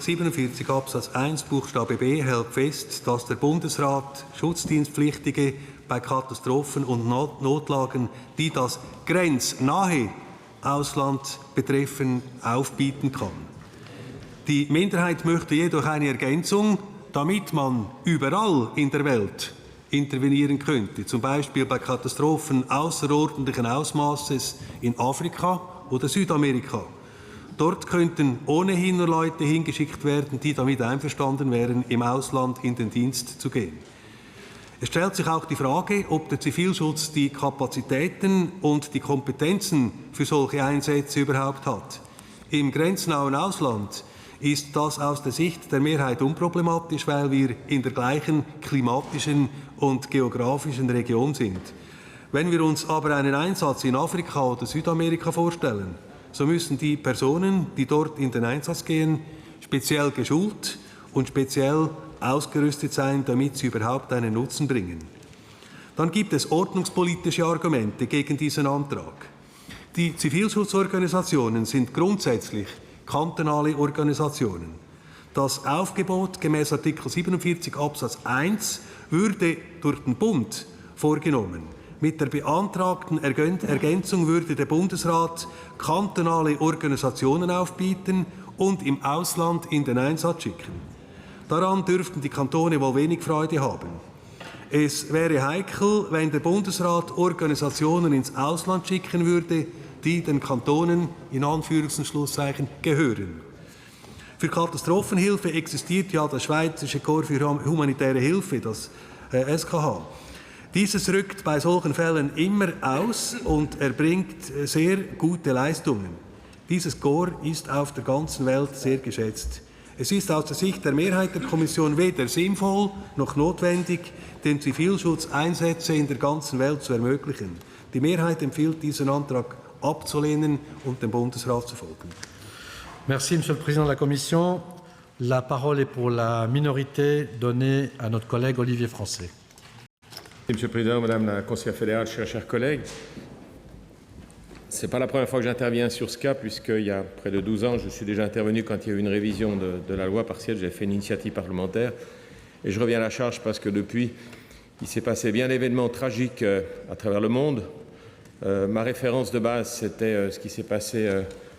47 Absatz 1 Buchstabe B hält fest, dass der Bundesrat Schutzdienstpflichtige bei Katastrophen und Notlagen, die das grenznahe Ausland betreffen, aufbieten kann. Die Minderheit möchte jedoch eine Ergänzung, damit man überall in der Welt intervenieren könnte, zum Beispiel bei Katastrophen außerordentlichen Ausmaßes in Afrika oder Südamerika. Dort könnten ohnehin nur Leute hingeschickt werden, die damit einverstanden wären, im Ausland in den Dienst zu gehen. Es stellt sich auch die Frage, ob der Zivilschutz die Kapazitäten und die Kompetenzen für solche Einsätze überhaupt hat. Im grenznahen Ausland ist das aus der Sicht der Mehrheit unproblematisch, weil wir in der gleichen klimatischen und geografischen Region sind. Wenn wir uns aber einen Einsatz in Afrika oder Südamerika vorstellen, so müssen die Personen, die dort in den Einsatz gehen, speziell geschult und speziell ausgerüstet sein, damit sie überhaupt einen Nutzen bringen. Dann gibt es ordnungspolitische Argumente gegen diesen Antrag. Die Zivilschutzorganisationen sind grundsätzlich kantonale Organisationen. Das Aufgebot gemäß Artikel 47 Absatz 1 würde durch den Bund vorgenommen. Mit der beantragten Ergänzung würde der Bundesrat kantonale Organisationen aufbieten und im Ausland in den Einsatz schicken. Daran dürften die Kantone wohl wenig Freude haben. Es wäre heikel, wenn der Bundesrat Organisationen ins Ausland schicken würde, die den Kantonen in Anführungs- und Schlusszeichen gehören. Für Katastrophenhilfe existiert ja das Schweizerische Korps für humanitäre Hilfe, das SKH. Dieses rückt bei solchen Fällen immer aus und erbringt sehr gute Leistungen. Dieses Korps ist auf der ganzen Welt sehr geschätzt. Es ist aus der Sicht der Mehrheit der Kommission weder sinnvoll noch notwendig, den Zivilschutz Einsätze in der ganzen Welt zu ermöglichen. Die Mehrheit empfiehlt, diesen Antrag abzulehnen und dem Bundesrat zu folgen. Merci, Monsieur le Président de la Commission. La parole est pour la minorité donnée à notre collègue Olivier Français. Monsieur le Président, Madame la Conseillère fédérale, chers collègues, ce n'est pas la première fois que j'interviens sur ce cas, puisqu'il y a près de 12 ans, je suis déjà intervenu quand il y a eu une révision de la loi partielle. J'ai fait une initiative parlementaire et je reviens à la charge parce que depuis, il s'est passé bien d'événements tragiques à travers le monde. Ma référence de base, c'était ce qui s'est passé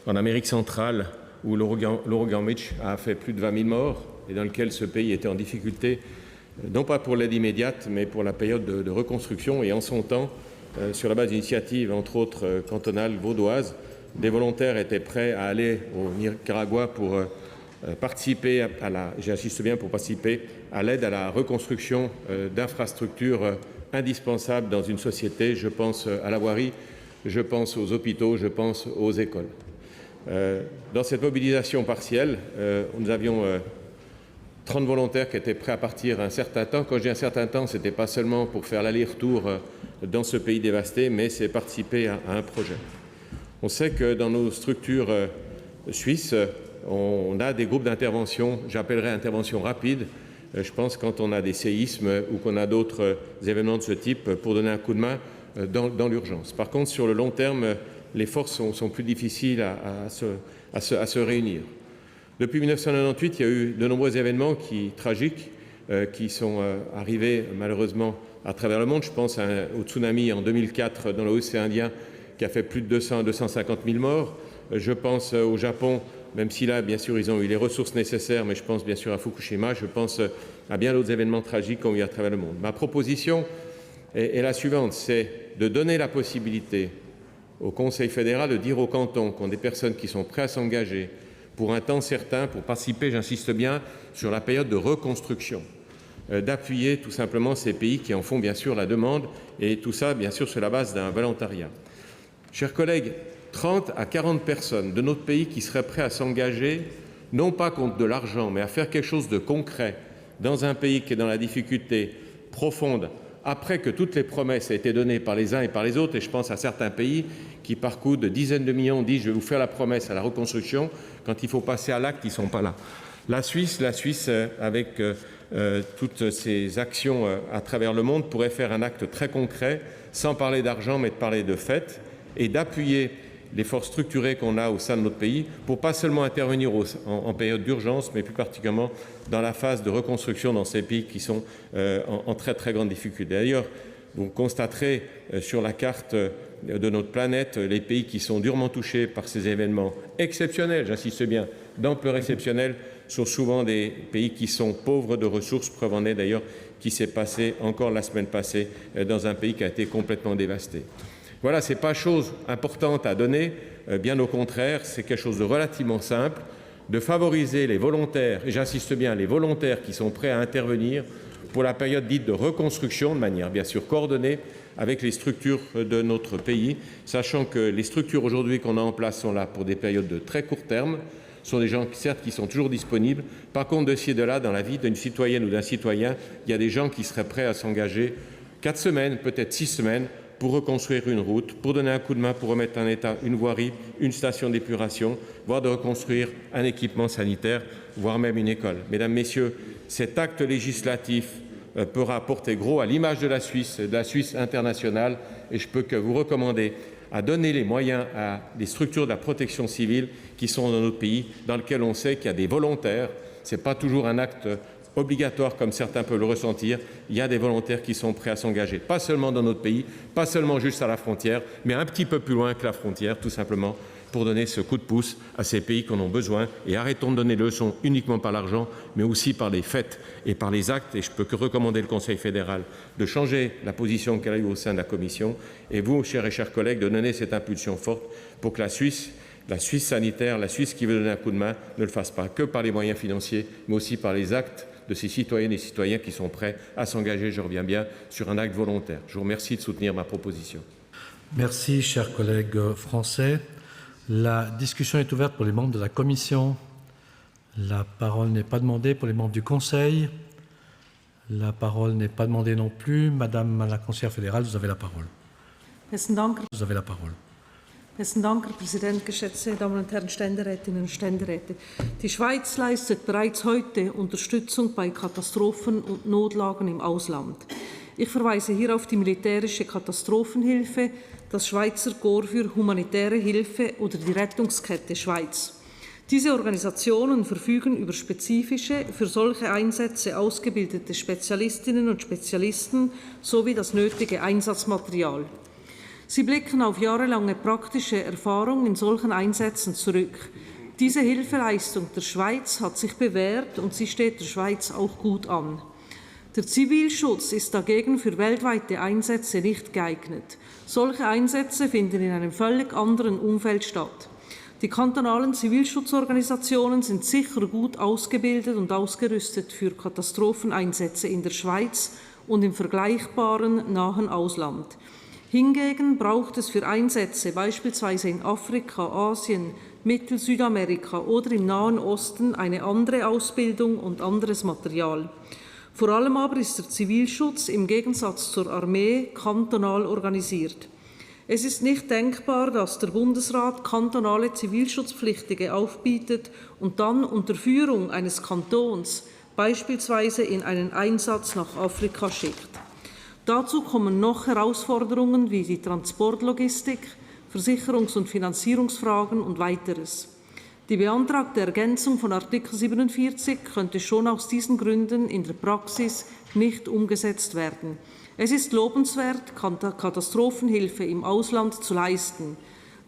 en Amérique centrale, où l'ouragan Mitch a fait plus de 20 000 morts et dans lequel ce pays était en difficulté, non pas pour l'aide immédiate, mais pour la période de reconstruction. Et en son temps, sur la base d'initiatives, entre autres cantonales, vaudoises, des volontaires étaient prêts à aller au Nicaragua pour participer j'insiste bien, pour participer à l'aide à la reconstruction d'infrastructures indispensables dans une société. Je pense à la voirie, je pense aux hôpitaux, je pense aux écoles. Dans cette mobilisation partielle, nous avions 30 volontaires qui étaient prêts à partir un certain temps. Quand je dis un certain temps, ce n'était pas seulement pour faire l'aller-retour dans ce pays dévasté, mais c'est participer à un projet. On sait que dans nos structures suisses, on a des groupes d'intervention, j'appellerais intervention rapide, je pense quand on a des séismes ou qu'on a d'autres événements de ce type pour donner un coup de main dans l'urgence. Par contre, sur le long terme, les forces sont plus difficiles à se réunir. Depuis 1998, il y a eu de nombreux événements tragiques qui sont arrivés malheureusement à travers le monde. Je pense au tsunami en 2004 dans l'océan Indien qui a fait plus de 200 à 250 000 morts. Je pense au Japon, même si là, bien sûr, ils ont eu les ressources nécessaires, mais je pense bien sûr à Fukushima. Je pense à bien d'autres événements tragiques qui ont eu à travers le monde. Ma proposition est la suivante, c'est de donner la possibilité au Conseil fédéral de dire aux cantons qu'ont des personnes qui sont prêtes à s'engager pour un temps certain, pour participer, j'insiste bien, sur la période de reconstruction, d'appuyer tout simplement ces pays qui en font bien sûr la demande, et tout ça bien sûr sur la base d'un volontariat. Chers collègues, 30 à 40 personnes de notre pays qui seraient prêts à s'engager, non pas contre de l'argent, mais à faire quelque chose de concret dans un pays qui est dans la difficulté profonde, après que toutes les promesses aient été données par les uns et par les autres, et je pense à certains pays qui, par coup de dizaines de millions, disent « je vais vous faire la promesse à la reconstruction », quand il faut passer à l'acte, ils ne sont pas là. La Suisse avec toutes ces actions à travers le monde, pourrait faire un acte très concret, sans parler d'argent, mais de parler de fait, et d'appuyer les forces structurées qu'on a au sein de notre pays pour pas seulement intervenir en période d'urgence, mais plus particulièrement dans la phase de reconstruction dans ces pays qui sont en très très grande difficulté. D'ailleurs, vous constaterez sur la carte de notre planète les pays qui sont durement touchés par ces événements exceptionnels, j'insiste bien, d'ampleur exceptionnelle, sont souvent des pays qui sont pauvres de ressources. Preuve en est d'ailleurs qui s'est passé encore la semaine passée dans un pays qui a été complètement dévasté. Voilà, ce n'est pas chose importante à donner, bien au contraire, c'est quelque chose de relativement simple, de favoriser les volontaires, et j'insiste bien, les volontaires qui sont prêts à intervenir pour la période dite de reconstruction, de manière bien sûr coordonnée avec les structures de notre pays, sachant que les structures aujourd'hui qu'on a en place sont là pour des périodes de très court terme. Ce sont des gens, certes, qui sont toujours disponibles. Par contre, de ci et de là, dans la vie d'une citoyenne ou d'un citoyen, il y a des gens qui seraient prêts à s'engager 4 semaines, peut-être 6 semaines, pour reconstruire une route, pour donner un coup de main, pour remettre en état une voirie, une station d'épuration, voire de reconstruire un équipement sanitaire, voire même une école. Mesdames, Messieurs, cet acte législatif peut rapporter gros à l'image de la Suisse internationale, et je peux que vous recommander à donner les moyens à des structures de la protection civile qui sont dans notre pays, dans lequel on sait qu'il y a des volontaires. Ce n'est pas toujours un acte obligatoire comme certains peuvent le ressentir. Il y a des volontaires qui sont prêts à s'engager, pas seulement dans notre pays, pas seulement juste à la frontière, mais un petit peu plus loin que la frontière, tout simplement, pour donner ce coup de pouce à ces pays qui en ont besoin. Et arrêtons de donner des leçons uniquement par l'argent, mais aussi par les faits et par les actes. Et je peux que recommander le Conseil fédéral de changer la position qu'elle a eue au sein de la Commission. Et vous, chers et chers collègues, de donner cette impulsion forte pour que la Suisse sanitaire, la Suisse qui veut donner un coup de main, ne le fasse pas que par les moyens financiers, mais aussi par les actes de ces citoyennes et citoyens qui sont prêts à s'engager, je reviens bien, sur un acte volontaire. Je vous remercie de soutenir ma proposition. Merci, chers collègues français. La discussion est ouverte pour les membres de la Commission. La parole n'est pas demandée pour les membres du Conseil. La parole n'est pas demandée non plus. Madame la conseillère fédérale, vous avez la parole. Besten Dank. Vous avez la parole. Besten Dank, Herr Präsident, geschätzte Damen und Herren Ständerätinnen und Ständeräte. Die Schweiz leistet bereits heute Unterstützung bei Katastrophen und Notlagen im Ausland. Ich verweise hier auf die militärische Katastrophenhilfe, das Schweizer Korps für humanitäre Hilfe oder die Rettungskette Schweiz. Diese Organisationen verfügen über spezifische, für solche Einsätze ausgebildete Spezialistinnen und Spezialisten sowie das nötige Einsatzmaterial. Sie blicken auf jahrelange praktische Erfahrung in solchen Einsätzen zurück. Diese Hilfeleistung der Schweiz hat sich bewährt und sie steht der Schweiz auch gut an. Der Zivilschutz ist dagegen für weltweite Einsätze nicht geeignet. Solche Einsätze finden in einem völlig anderen Umfeld statt. Die kantonalen Zivilschutzorganisationen sind sicher gut ausgebildet und ausgerüstet für Katastropheneinsätze in der Schweiz und im vergleichbaren nahen Ausland. Hingegen braucht es für Einsätze beispielsweise in Afrika, Asien, Mittel-Südamerika oder im Nahen Osten eine andere Ausbildung und anderes Material. Vor allem aber ist der Zivilschutz im Gegensatz zur Armee kantonal organisiert. Es ist nicht denkbar, dass der Bundesrat kantonale Zivilschutzpflichtige aufbietet und dann unter Führung eines Kantons beispielsweise in einen Einsatz nach Afrika schickt. Dazu kommen noch Herausforderungen wie die Transportlogistik, Versicherungs- und Finanzierungsfragen und weiteres. Die beantragte Ergänzung von Artikel 47 könnte schon aus diesen Gründen in der Praxis nicht umgesetzt werden. Es ist lobenswert, Katastrophenhilfe im Ausland zu leisten.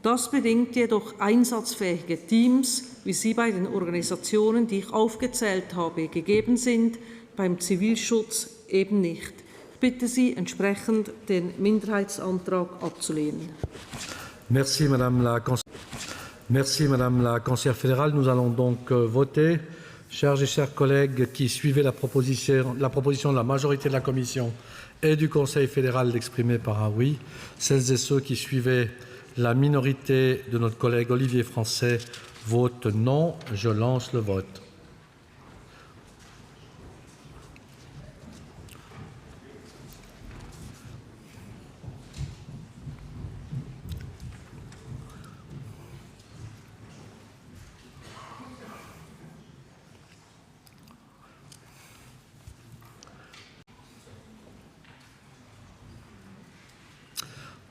Das bedingt jedoch einsatzfähige Teams, wie sie bei den Organisationen, die ich aufgezählt habe, gegeben sind, beim Zivilschutz eben nicht. Ich bitte Sie, entsprechend den Minderheitsantrag abzulehnen. Merci, Madame la conseillère fédérale. Nous allons donc voter. Chers et chers collègues qui suivaient la proposition de la majorité de la Commission et du Conseil fédéral d'exprimer par un oui, celles et ceux qui suivaient la minorité de notre collègue Olivier Français votent non. Je lance le vote.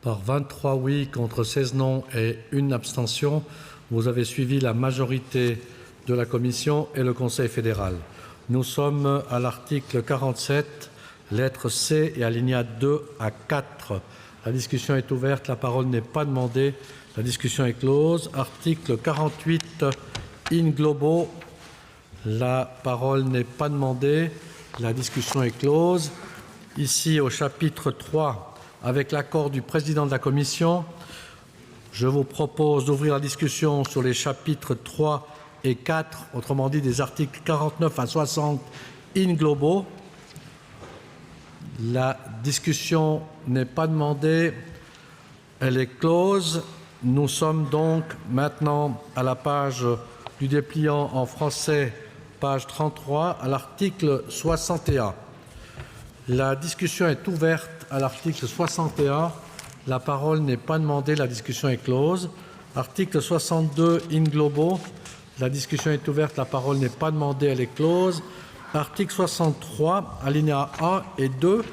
Par 23 oui contre 16 non et une abstention, vous avez suivi la majorité de la Commission et le Conseil fédéral. Nous sommes à l'article 47, lettres C et alinéa 2 à 4. La discussion est ouverte, la parole n'est pas demandée, la discussion est close. Article 48 in globo, La parole n'est pas demandée. La discussion est close. Ici, au chapitre 3, avec l'accord du président de la Commission, je vous propose d'ouvrir la discussion sur les chapitres 3 et 4, autrement dit des articles 49 à 60 in globo. La discussion n'est pas demandée. Elle est close. Nous sommes donc maintenant à la page du dépliant en français, page 33, à l'article 61. La discussion est ouverte à l'article 61. La parole n'est pas demandée. La discussion est close. Article 62 in globo. La discussion est ouverte. La parole n'est pas demandée. Elle est close. Article 63, alinéa 1 et 2.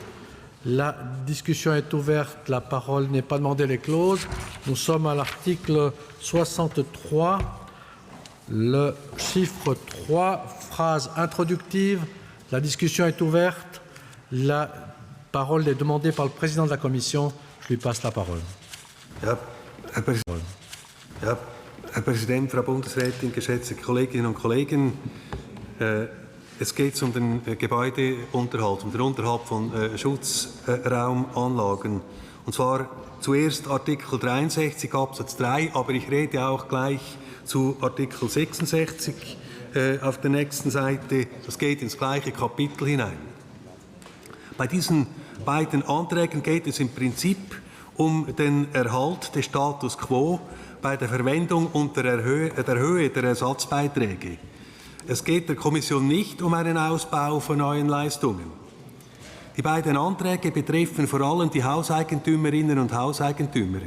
La discussion est ouverte. La parole n'est pas demandée. Elle est close. Nous sommes à l'article 63. Le chiffre 3, phrase introductive. La discussion est ouverte. La parole est demandée par le président de la Commission. Je lui passe la parole. Ja, Herr Präsident, Frau Bundesrätin, geschätzte Kolleginnen und Kollegen. Es geht um den Gebäudeunterhalt, um den Unterhalt von Schutzraumanlagen. Und zwar zuerst Artikel 63 Absatz 3, aber ich rede auch gleich zu Artikel 66 auf der nächsten Seite. Das geht ins gleiche Kapitel hinein. Bei diesen beiden Anträgen geht es im Prinzip um den Erhalt des Status quo bei der Verwendung und der Höhe der Ersatzbeiträge. Es geht der Kommission nicht um einen Ausbau von neuen Leistungen. Die beiden Anträge betreffen vor allem die Hauseigentümerinnen und Hauseigentümer.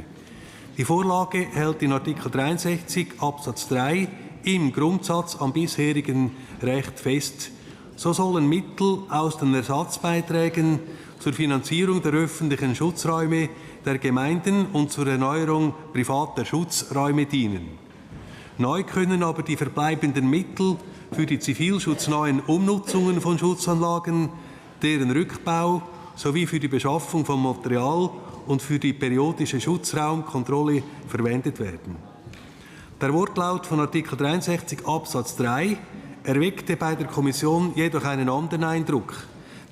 Die Vorlage hält in Artikel 63 Absatz 3 im Grundsatz am bisherigen Recht fest. So sollen Mittel aus den Ersatzbeiträgen zur Finanzierung der öffentlichen Schutzräume der Gemeinden und zur Erneuerung privater Schutzräume dienen. Neu können aber die verbleibenden Mittel für die zivilschutznahen Umnutzungen von Schutzanlagen, deren Rückbau sowie für die Beschaffung von Material und für die periodische Schutzraumkontrolle verwendet werden. Der Wortlaut von Artikel 63 Absatz 3 erweckte bei der Kommission jedoch einen anderen Eindruck.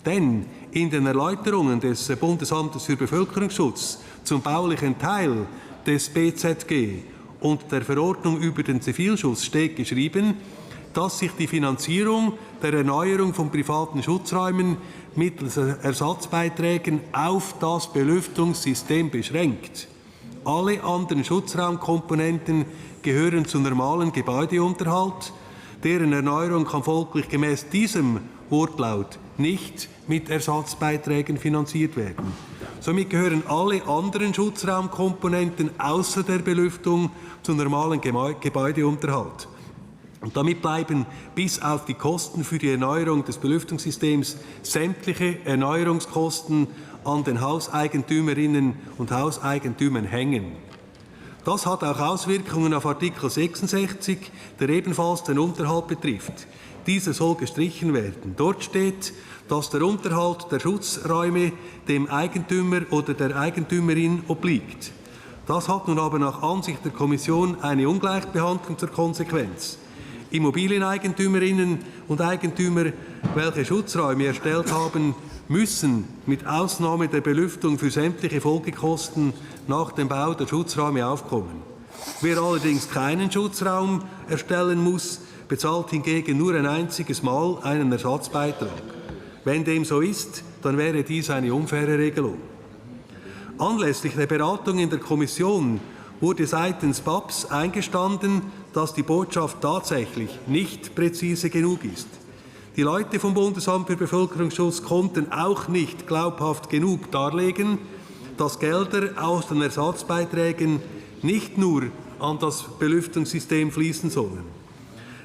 Denn in den Erläuterungen des Bundesamtes für Bevölkerungsschutz zum baulichen Teil des BZG und der Verordnung über den Zivilschutz steht geschrieben, dass sich die Finanzierung der Erneuerung von privaten Schutzräumen mittels Ersatzbeiträgen auf das Belüftungssystem beschränkt. Alle anderen Schutzraumkomponenten gehören zum normalen Gebäudeunterhalt. Deren Erneuerung kann folglich gemäß diesem Wortlaut nicht mit Ersatzbeiträgen finanziert werden. Somit gehören alle anderen Schutzraumkomponenten außer der Belüftung zum normalen Gebäudeunterhalt. Und damit bleiben bis auf die Kosten für die Erneuerung des Belüftungssystems sämtliche Erneuerungskosten an den Hauseigentümerinnen und Hauseigentümern hängen. Das hat auch Auswirkungen auf Artikel 66, der ebenfalls den Unterhalt betrifft. Dieser soll gestrichen werden. Dort steht, dass der Unterhalt der Schutzräume dem Eigentümer oder der Eigentümerin obliegt. Das hat nun aber nach Ansicht der Kommission eine Ungleichbehandlung zur Konsequenz. Immobilieneigentümerinnen und Eigentümer, welche Schutzräume erstellt haben, müssen mit Ausnahme der Belüftung für sämtliche Folgekosten nach dem Bau der Schutzräume aufkommen. Wer allerdings keinen Schutzraum erstellen muss, bezahlt hingegen nur ein einziges Mal einen Ersatzbeitrag. Wenn dem so ist, dann wäre dies eine unfaire Regelung. Anlässlich der Beratung in der Kommission wurde seitens BABS eingestanden, dass die Botschaft tatsächlich nicht präzise genug ist. Die Leute vom Bundesamt für Bevölkerungsschutz konnten auch nicht glaubhaft genug darlegen, dass Gelder aus den Ersatzbeiträgen nicht nur an das Belüftungssystem fließen sollen.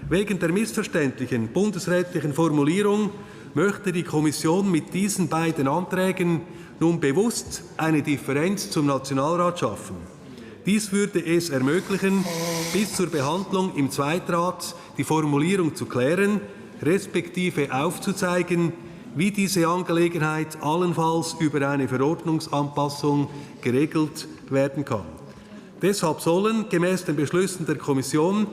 Wegen der missverständlichen bundesrechtlichen Formulierung möchte die Kommission mit diesen beiden Anträgen nun bewusst eine Differenz zum Nationalrat schaffen. Dies würde es ermöglichen, bis zur Behandlung im Zweitrat die Formulierung zu klären, respektive aufzuzeigen, wie diese Angelegenheit allenfalls über eine Verordnungsanpassung geregelt werden kann. Deshalb sollen gemäß den Beschlüssen der Kommission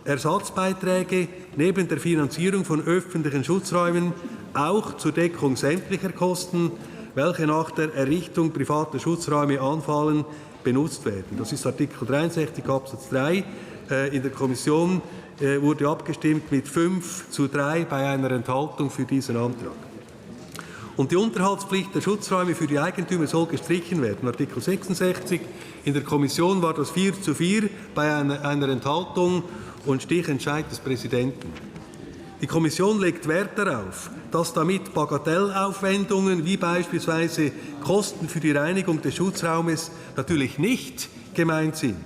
Ersatzbeiträge neben der Finanzierung von öffentlichen Schutzräumen auch zur Deckung sämtlicher Kosten, welche nach der Errichtung privater Schutzräume anfallen, benutzt werden. Das ist Artikel 63 Absatz 3. In der Kommission wurde abgestimmt mit 5:3 bei einer Enthaltung für diesen Antrag. Und die Unterhaltspflicht der Schutzräume für die Eigentümer soll gestrichen werden. Artikel 66. In der Kommission war das 4:4 bei einer Enthaltung und Stichentscheid des Präsidenten. Die Kommission legt Wert darauf, dass damit Bagatellaufwendungen wie beispielsweise Kosten für die Reinigung des Schutzraumes natürlich nicht gemeint sind.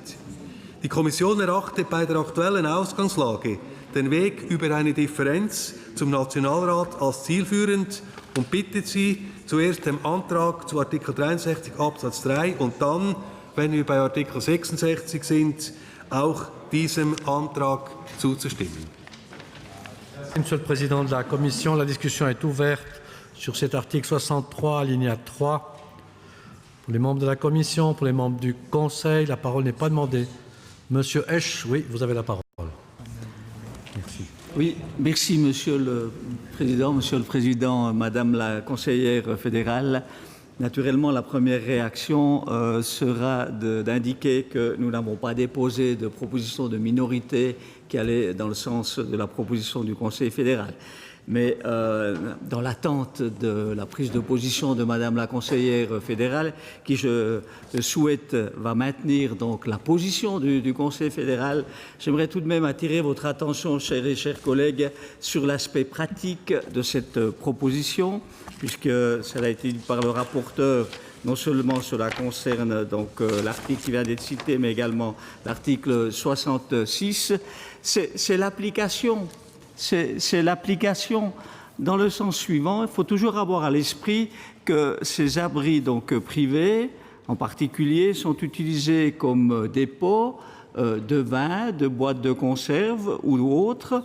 Die Kommission erachtet bei der aktuellen Ausgangslage den Weg über eine Differenz zum Nationalrat als zielführend und bittet Sie, zuerst dem Antrag zu Artikel 63 Absatz 3 und dann, wenn wir bei Artikel 66 sind, auch diesem Antrag zuzustimmen. Monsieur le Président de la Commission, la discussion est ouverte sur cet article 63, alinéa 3. Pour les membres de la Commission, pour les membres du Conseil, la parole n'est pas demandée. Monsieur Esch, oui, vous avez la parole. Merci. Oui, merci Monsieur le Président, Madame la conseillère fédérale. Naturellement, la première réaction sera d'indiquer que nous n'avons pas déposé de proposition de minorité qui allait dans le sens de la proposition du Conseil fédéral. Mais dans l'attente de la prise de position de Madame la conseillère fédérale, qui, je souhaite, va maintenir donc la position du Conseil fédéral, j'aimerais tout de même attirer votre attention, chers collègues, sur l'aspect pratique de cette proposition, puisque cela a été dit par le rapporteur. Non seulement cela concerne donc l'article qui vient d'être cité, mais également l'article 66. C'est l'application. C'est l'application dans le sens suivant. Il faut toujours avoir à l'esprit que ces abris donc privés, en particulier, sont utilisés comme dépôts de vin, de boîtes de conserve ou autres.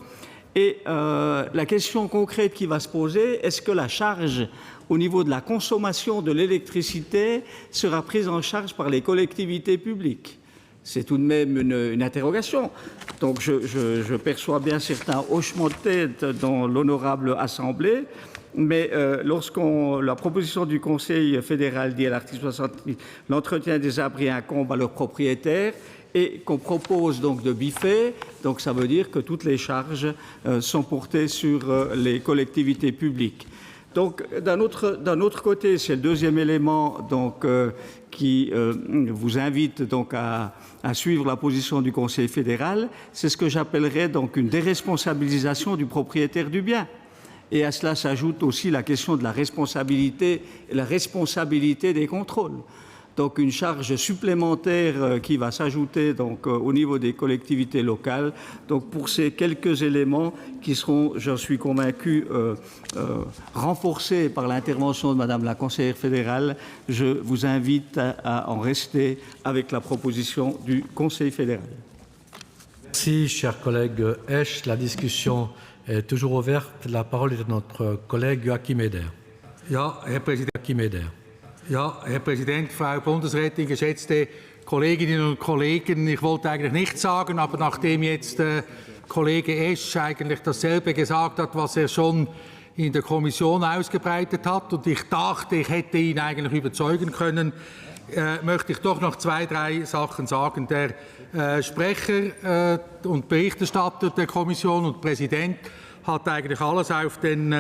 Et la question concrète qui va se poser, est-ce que la charge au niveau de la consommation de l'électricité sera prise en charge par les collectivités publiques? C'est tout de même une interrogation. Donc je perçois bien certains hochements de tête dans l'honorable Assemblée, mais la proposition du Conseil fédéral dit à l'article 60, l'entretien des abris incombe à leurs propriétaires, et qu'on propose donc de biffer, donc ça veut dire que toutes les charges sont portées sur les collectivités publiques. Donc d'un autre côté, c'est le deuxième élément donc, qui vous invite donc à suivre la position du Conseil fédéral, c'est ce que j'appellerais donc une déresponsabilisation du propriétaire du bien. Et à cela s'ajoute aussi la question de la responsabilité et la responsabilité des contrôles. Donc une charge supplémentaire qui va s'ajouter donc au niveau des collectivités locales. Donc pour ces quelques éléments qui seront, j'en suis convaincu, renforcés par l'intervention de Madame la conseillère fédérale, je vous invite à en rester avec la proposition du Conseil fédéral. Merci, cher collègue Esch. La discussion est toujours ouverte. La parole est à notre collègue Joachim Eder. Ja, Herr Präsident. Joachim Eder. Ja, Herr Präsident, Frau Bundesrätin, geschätzte Kolleginnen und Kollegen, ich wollte eigentlich nichts sagen, aber nachdem jetzt Kollege Esch eigentlich dasselbe gesagt hat, was er schon in der Kommission ausgebreitet hat, und ich dachte, ich hätte ihn eigentlich überzeugen können, möchte ich doch noch 2, 3 Sachen sagen. Der Sprecher und Berichterstatter der Kommission und Präsident hat eigentlich alles auf den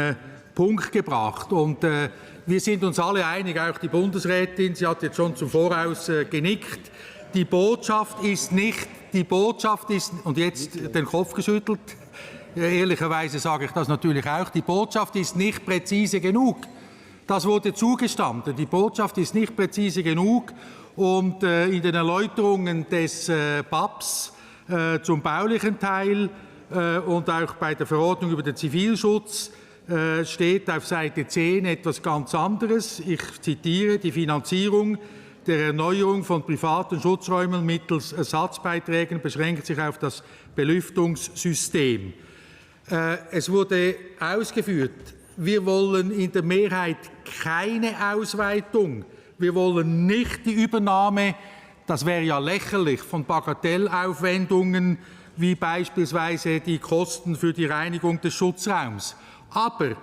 Punkt gebracht. Und wir sind uns alle einig, auch die Bundesrätin, sie hat jetzt schon zum Voraus genickt, die Botschaft ist, und jetzt den Kopf geschüttelt, ehrlicherweise sage ich das natürlich auch, die Botschaft ist nicht präzise genug. Das wurde zugestanden, die Botschaft ist nicht präzise genug, und in den Erläuterungen des BABS zum baulichen Teil und auch bei der Verordnung über den Zivilschutz steht auf Seite 10 etwas ganz anderes. Ich zitiere: Die Finanzierung der Erneuerung von privaten Schutzräumen mittels Ersatzbeiträgen beschränkt sich auf das Belüftungssystem. Es wurde ausgeführt, wir wollen in der Mehrheit keine Ausweitung. Wir wollen nicht die Übernahme, das wäre ja lächerlich, von Bagatellaufwendungen wie beispielsweise die Kosten für die Reinigung des Schutzraums. Aber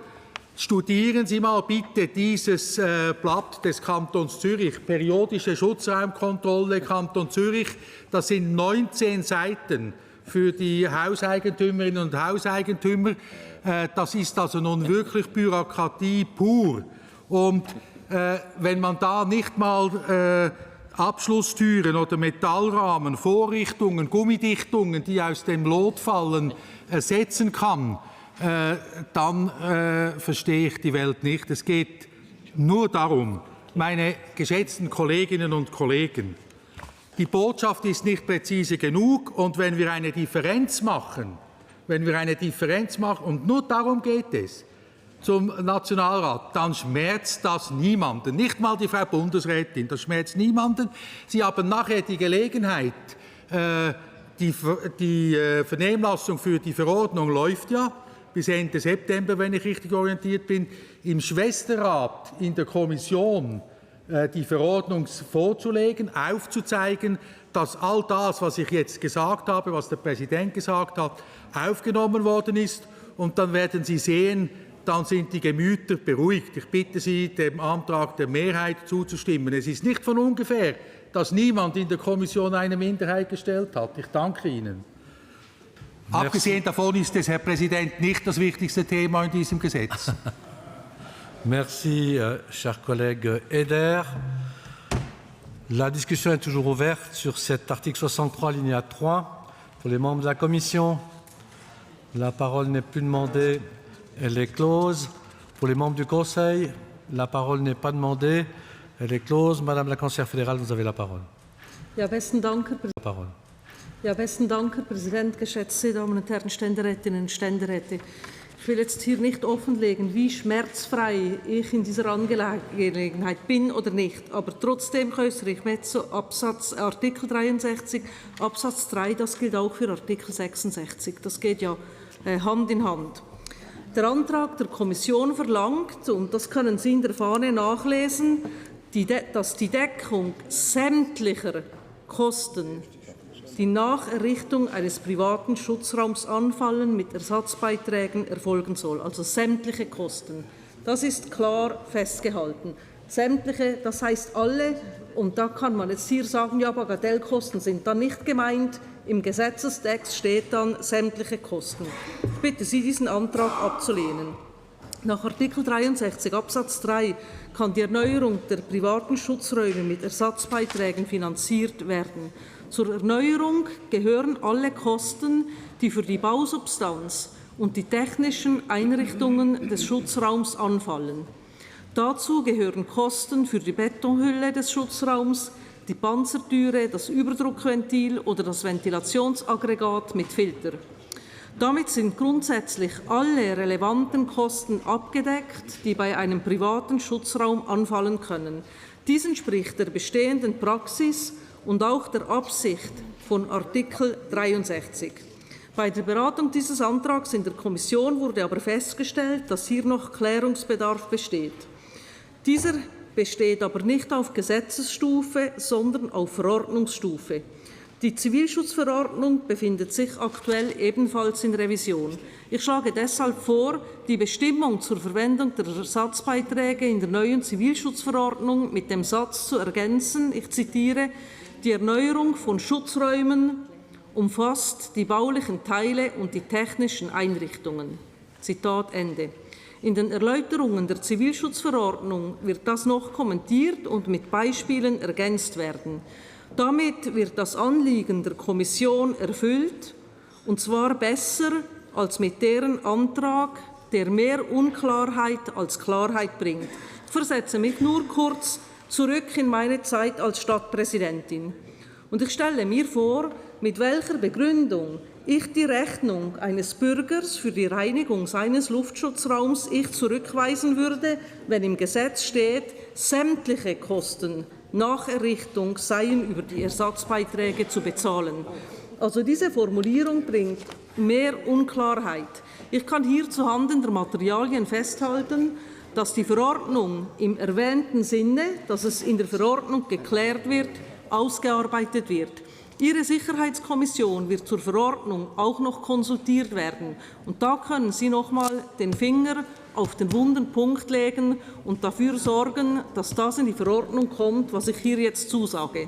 studieren Sie mal bitte dieses Blatt des Kantons Zürich, periodische Schutzraumkontrolle Kanton Zürich. Das sind 19 Seiten für die Hauseigentümerinnen und Hauseigentümer. Das ist also nun wirklich Bürokratie pur. Und wenn man da nicht mal Abschlusstüren oder Metallrahmen, Vorrichtungen, Gummidichtungen, die aus dem Lot fallen, ersetzen kann, dann verstehe ich die Welt nicht. Es geht nur darum, meine geschätzten Kolleginnen und Kollegen, die Botschaft ist nicht präzise genug, und wenn wir eine Differenz machen, und nur darum geht es, zum Nationalrat, dann schmerzt das niemanden, nicht mal die Frau Bundesrätin, das schmerzt niemanden. Sie haben nachher die Gelegenheit, die Vernehmlassung für die Verordnung läuft ja bis Ende September, wenn ich richtig orientiert bin, im Schwesterrat in der Kommission die Verordnung vorzulegen, aufzuzeigen, dass all das, was ich jetzt gesagt habe, was der Präsident gesagt hat, aufgenommen worden ist. Und dann werden Sie sehen, dann sind die Gemüter beruhigt. Ich bitte Sie, dem Antrag der Mehrheit zuzustimmen. Es ist nicht von ungefähr, dass niemand in der Kommission eine Minderheit gestellt hat. Ich danke Ihnen. Merci. Abgesehen davon ist es, Herr Präsident, nicht das wichtigste Thema in diesem Gesetz. Merci, cher collègue Eder. La discussion est toujours ouverte sur cet article 63, alinéa 3. Pour les membres de la Commission, la parole n'est plus demandée. Elle est close. Pour les membres du Conseil, la parole n'est pas demandée. Elle est close. Madame la conseillère fédérale, vous avez la parole. Ja, besten Dank, Herr Präsident, geschätzte Damen und Herren Ständerätinnen und Ständeräte. Ich will jetzt hier nicht offenlegen, wie schmerzfrei ich in dieser Angelegenheit bin oder nicht. Aber trotzdem äußere ich mich zu Artikel 63 Absatz 3. Das gilt auch für Artikel 66. Das geht ja Hand in Hand. Der Antrag der Kommission verlangt, und das können Sie in der Fahne nachlesen, dass die Deckung sämtlicher Kosten, die nach Errichtung eines privaten Schutzraums anfallen, mit Ersatzbeiträgen erfolgen soll. Also sämtliche Kosten. Das ist klar festgehalten. Sämtliche, das heißt alle. Und da kann man jetzt hier sagen, ja, Bagatellkosten sind dann nicht gemeint. Im Gesetzestext steht dann sämtliche Kosten. Ich bitte Sie, diesen Antrag abzulehnen. Nach Artikel 63 Absatz 3 kann die Erneuerung der privaten Schutzräume mit Ersatzbeiträgen finanziert werden. Zur Erneuerung gehören alle Kosten, die für die Bausubstanz und die technischen Einrichtungen des Schutzraums anfallen. Dazu gehören Kosten für die Betonhülle des Schutzraums, die Panzertüre, das Überdruckventil oder das Ventilationsaggregat mit Filter. Damit sind grundsätzlich alle relevanten Kosten abgedeckt, die bei einem privaten Schutzraum anfallen können. Dies entspricht der bestehenden Praxis und auch der Absicht von Artikel 63. Bei der Beratung dieses Antrags in der Kommission wurde aber festgestellt, dass hier noch Klärungsbedarf besteht. Dieser besteht aber nicht auf Gesetzesstufe, sondern auf Verordnungsstufe. Die Zivilschutzverordnung befindet sich aktuell ebenfalls in Revision. Ich schlage deshalb vor, die Bestimmung zur Verwendung der Ersatzbeiträge in der neuen Zivilschutzverordnung mit dem Satz zu ergänzen, ich zitiere, die Erneuerung von Schutzräumen umfasst die baulichen Teile und die technischen Einrichtungen. Zitat Ende. In den Erläuterungen der Zivilschutzverordnung wird das noch kommentiert und mit Beispielen ergänzt werden. Damit wird das Anliegen der Kommission erfüllt, und zwar besser als mit deren Antrag, der mehr Unklarheit als Klarheit bringt. Ich versetze mich nur kurz zurück in meine Zeit als Stadtpräsidentin. Und ich stelle mir vor, mit welcher Begründung ich die Rechnung eines Bürgers für die Reinigung seines Luftschutzraums zurückweisen würde, wenn im Gesetz steht, sämtliche Kosten nach Errichtung seien über die Ersatzbeiträge zu bezahlen. Also diese Formulierung bringt mehr Unklarheit. Ich kann hier zuhanden der Materialien festhalten, dass die Verordnung im erwähnten Sinne, dass es in der Verordnung geklärt wird, ausgearbeitet wird. Ihre Sicherheitskommission wird zur Verordnung auch noch konsultiert werden. Und da können Sie noch mal den Finger auf den wunden Punkt legen und dafür sorgen, dass das in die Verordnung kommt, was ich hier jetzt zusage.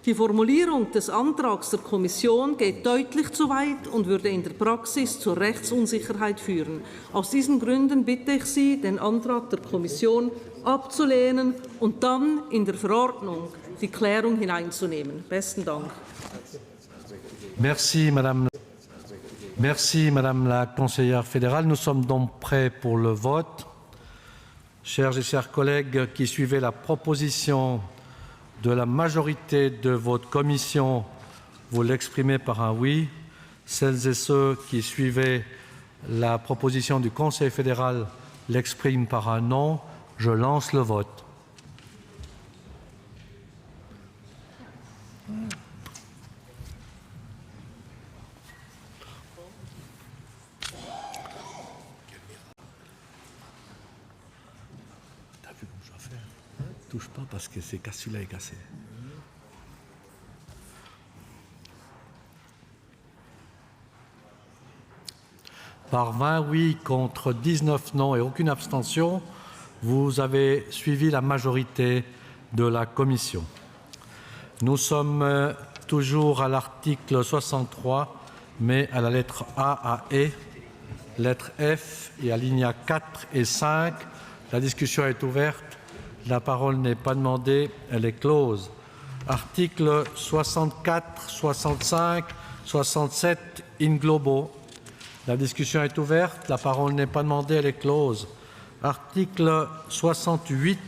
Die Formulierung des Antrags der Kommission geht deutlich zu weit und würde in der Praxis zur Rechtsunsicherheit führen. Aus diesen Gründen bitte ich Sie, den Antrag der Kommission abzulehnen und dann in der Verordnung die Klärung hineinzunehmen. Besten Dank. Merci, Madame la conseillère fédérale. Nous sommes donc prêts pour le vote. Chers et chers collègues qui suivez la proposition de la majorité de votre commission, vous l'exprimez par un oui. Celles et ceux qui suivaient la proposition du Conseil fédéral l'expriment par un non. Je lance le vote. T'as vu comment je dois faire? Touche pas parce que celui-là est cassé. Par 20 oui contre 19 non et aucune abstention, vous avez suivi la majorité de la Commission. Nous sommes toujours à l'article 63, mais à la lettre A à E, lettre F et alinéa 4 et 5. La discussion est ouverte. La parole n'est pas demandée, elle est close. Articles 64, 65, 67 in globo. La discussion est ouverte. La parole n'est pas demandée, elle est close. Article 68.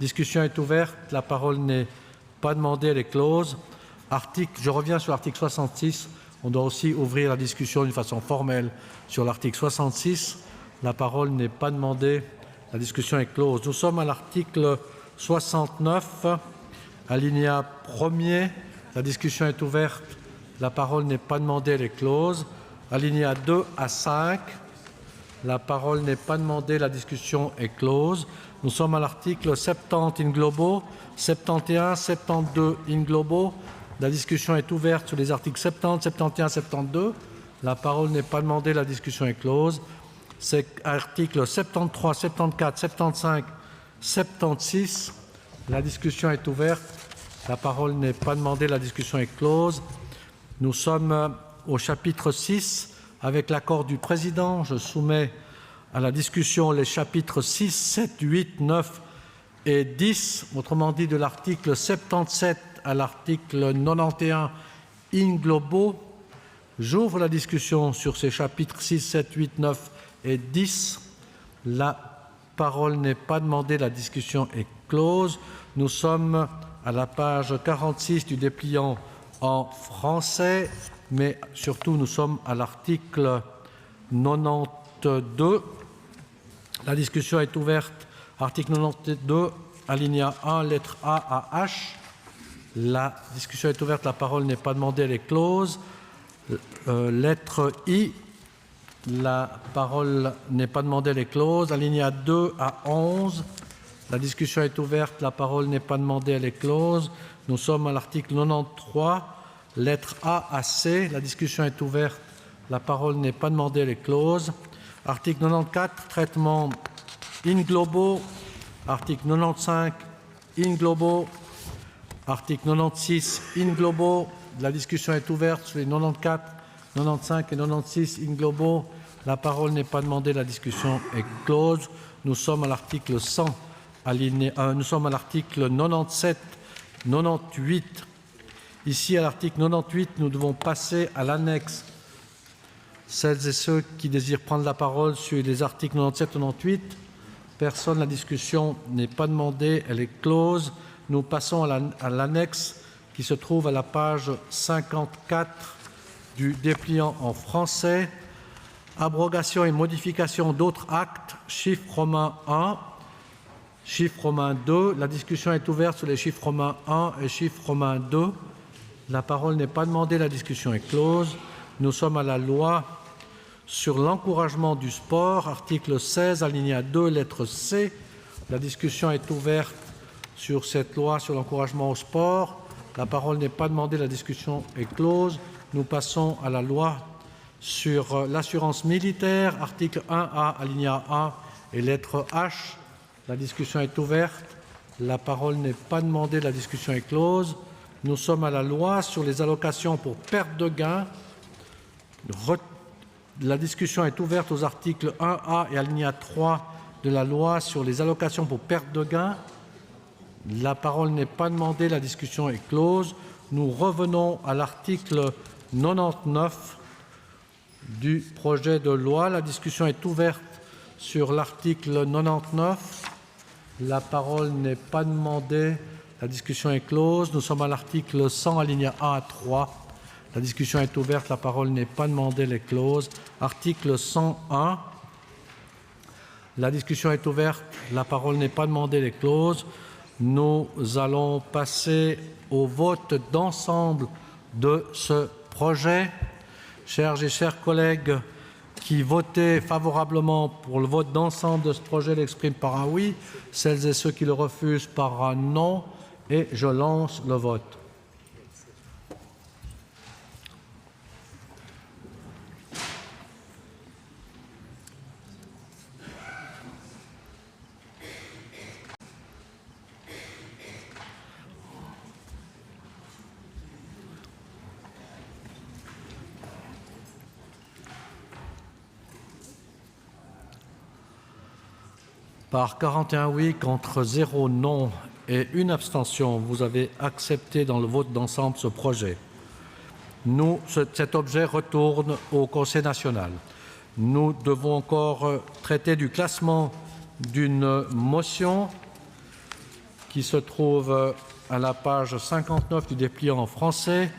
Discussion est ouverte. La parole n'est pas demandée, elle est close. Je reviens sur l'article 66. On doit aussi ouvrir la discussion d'une façon formelle sur l'article 66. La parole n'est pas demandée. La discussion est close. Nous sommes à l'article 69, alinéa 1er. La discussion est ouverte. La parole n'est pas demandée, elle est close. Alinéa 2 à 5. La parole n'est pas demandée, la discussion est close. Nous sommes à l'article 70 in globo, 71, 72 in globo. La discussion est ouverte sur les articles 70, 71, 72. La parole n'est pas demandée, la discussion est close. C'est articles 73, 74, 75, 76. La discussion est ouverte. La parole n'est pas demandée, la discussion est close. Nous sommes au chapitre 6, avec l'accord du Président. Je soumets à la discussion les chapitres 6, 7, 8, 9 et 10, autrement dit de l'article 77 à l'article 91 in globo. J'ouvre la discussion sur ces chapitres 6, 7, 8, 9 et 10. La parole n'est pas demandée, la discussion est close. Nous sommes à la page 46 du dépliant en français, mais surtout nous sommes à l'article 92. La discussion est ouverte. Article 92, alinéa 1, lettre A à H. La discussion est ouverte. La parole n'est pas demandée, elle est close. Lettre I. La parole n'est pas demandée, elle est close. Alinéa 2 à 11. La discussion est ouverte. La parole n'est pas demandée, elle est close. Nous sommes à l'article 93. Lettre A à C, la discussion est ouverte, la parole n'est pas demandée, elle est close. Article 94, traitement in globo. Article 95, in globo. Article 96, in globo. La discussion est ouverte sur les 94, 95 et 96 in globo. La parole n'est pas demandée, la discussion est close. Nous sommes à l'article 100, nous sommes à l'article 97, 98. Ici, à l'article 98, nous devons passer à l'annexe. Celles et ceux qui désirent prendre la parole sur les articles 97 et 98, personne, la discussion n'est pas demandée, elle est close. Nous passons à l'annexe qui se trouve à la page 54 du dépliant en français. Abrogation et modification d'autres actes, chiffre romain 1, chiffre romain 2. La discussion est ouverte sur les chiffres romains 1 et chiffre romain 2. La parole n'est pas demandée, la discussion est close. Nous sommes à la loi sur l'encouragement du sport, article 16, alinéa 2, lettre C. La discussion est ouverte sur cette loi sur l'encouragement au sport. La parole n'est pas demandée, la discussion est close. Nous passons à la loi sur l'assurance militaire, article 1A, alinéa 1 et lettre H. La discussion est ouverte. La parole n'est pas demandée, la discussion est close. Nous sommes à la loi sur les allocations pour perte de gain. La discussion est ouverte aux articles 1A et alinéa 3 de la loi sur les allocations pour perte de gain. La parole n'est pas demandée, la discussion est close. Nous revenons à l'article 99 du projet de loi. La discussion est ouverte sur l'article 99. La parole n'est pas demandée. La discussion est close. Nous sommes à l'article 100, alinéa 1 à 3. La discussion est ouverte. La parole n'est pas demandée. Elle est close. Article 101. La discussion est ouverte. La parole n'est pas demandée. Elle est close. Nous allons passer au vote d'ensemble de ce projet. Chers et chers collègues qui votaient favorablement pour le vote d'ensemble de ce projet l'expriment par un oui, celles et ceux qui le refusent par un non, et je lance le vote. Par 41 oui contre 0 non et une abstention, vous avez accepté dans le vote d'ensemble ce projet. Cet objet retourne au Conseil national. Nous devons encore traiter du classement d'une motion qui se trouve à la page 59 du dépliant en français.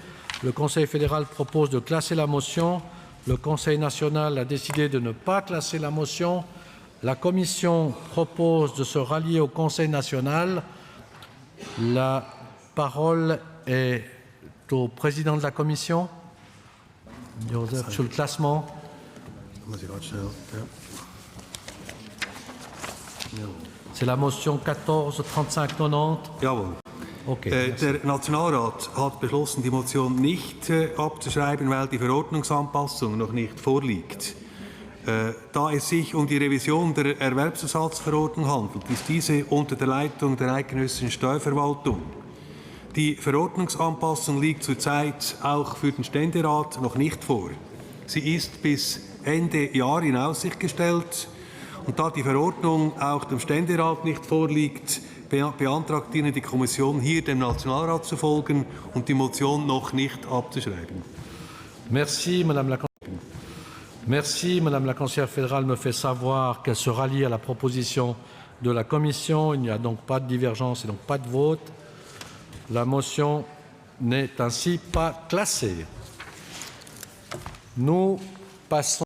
Le Conseil fédéral propose de classer la motion. Le Conseil national a décidé de ne pas classer la motion. La Commission propose de se rallier au Conseil national. La parole est au président de la Commission, Joseph, sur le classement. C'est la motion 14 35 90. Jawohl. Okay. Der Nationalrat hat beschlossen, die Motion nicht abzuschreiben, weil die Verordnungsanpassung noch nicht vorliegt. Da es sich um die Revision der Erwerbsersatzverordnung handelt, ist diese unter der Leitung der eidgenössischen Steuerverwaltung. Die Verordnungsanpassung liegt zurzeit auch für den Ständerat noch nicht vor. Sie ist bis Ende Jahr in Aussicht gestellt. Und da die Verordnung auch dem Ständerat nicht vorliegt, beantragt Ihnen die Kommission, hier dem Nationalrat zu folgen und die Motion noch nicht abzuschreiben. Merci, Madame la Merci, Madame la conseillère fédérale me fait savoir qu'elle se rallie à la proposition de la Commission. Il n'y a donc pas de divergence et donc pas de vote. La motion n'est ainsi pas classée. Nous passons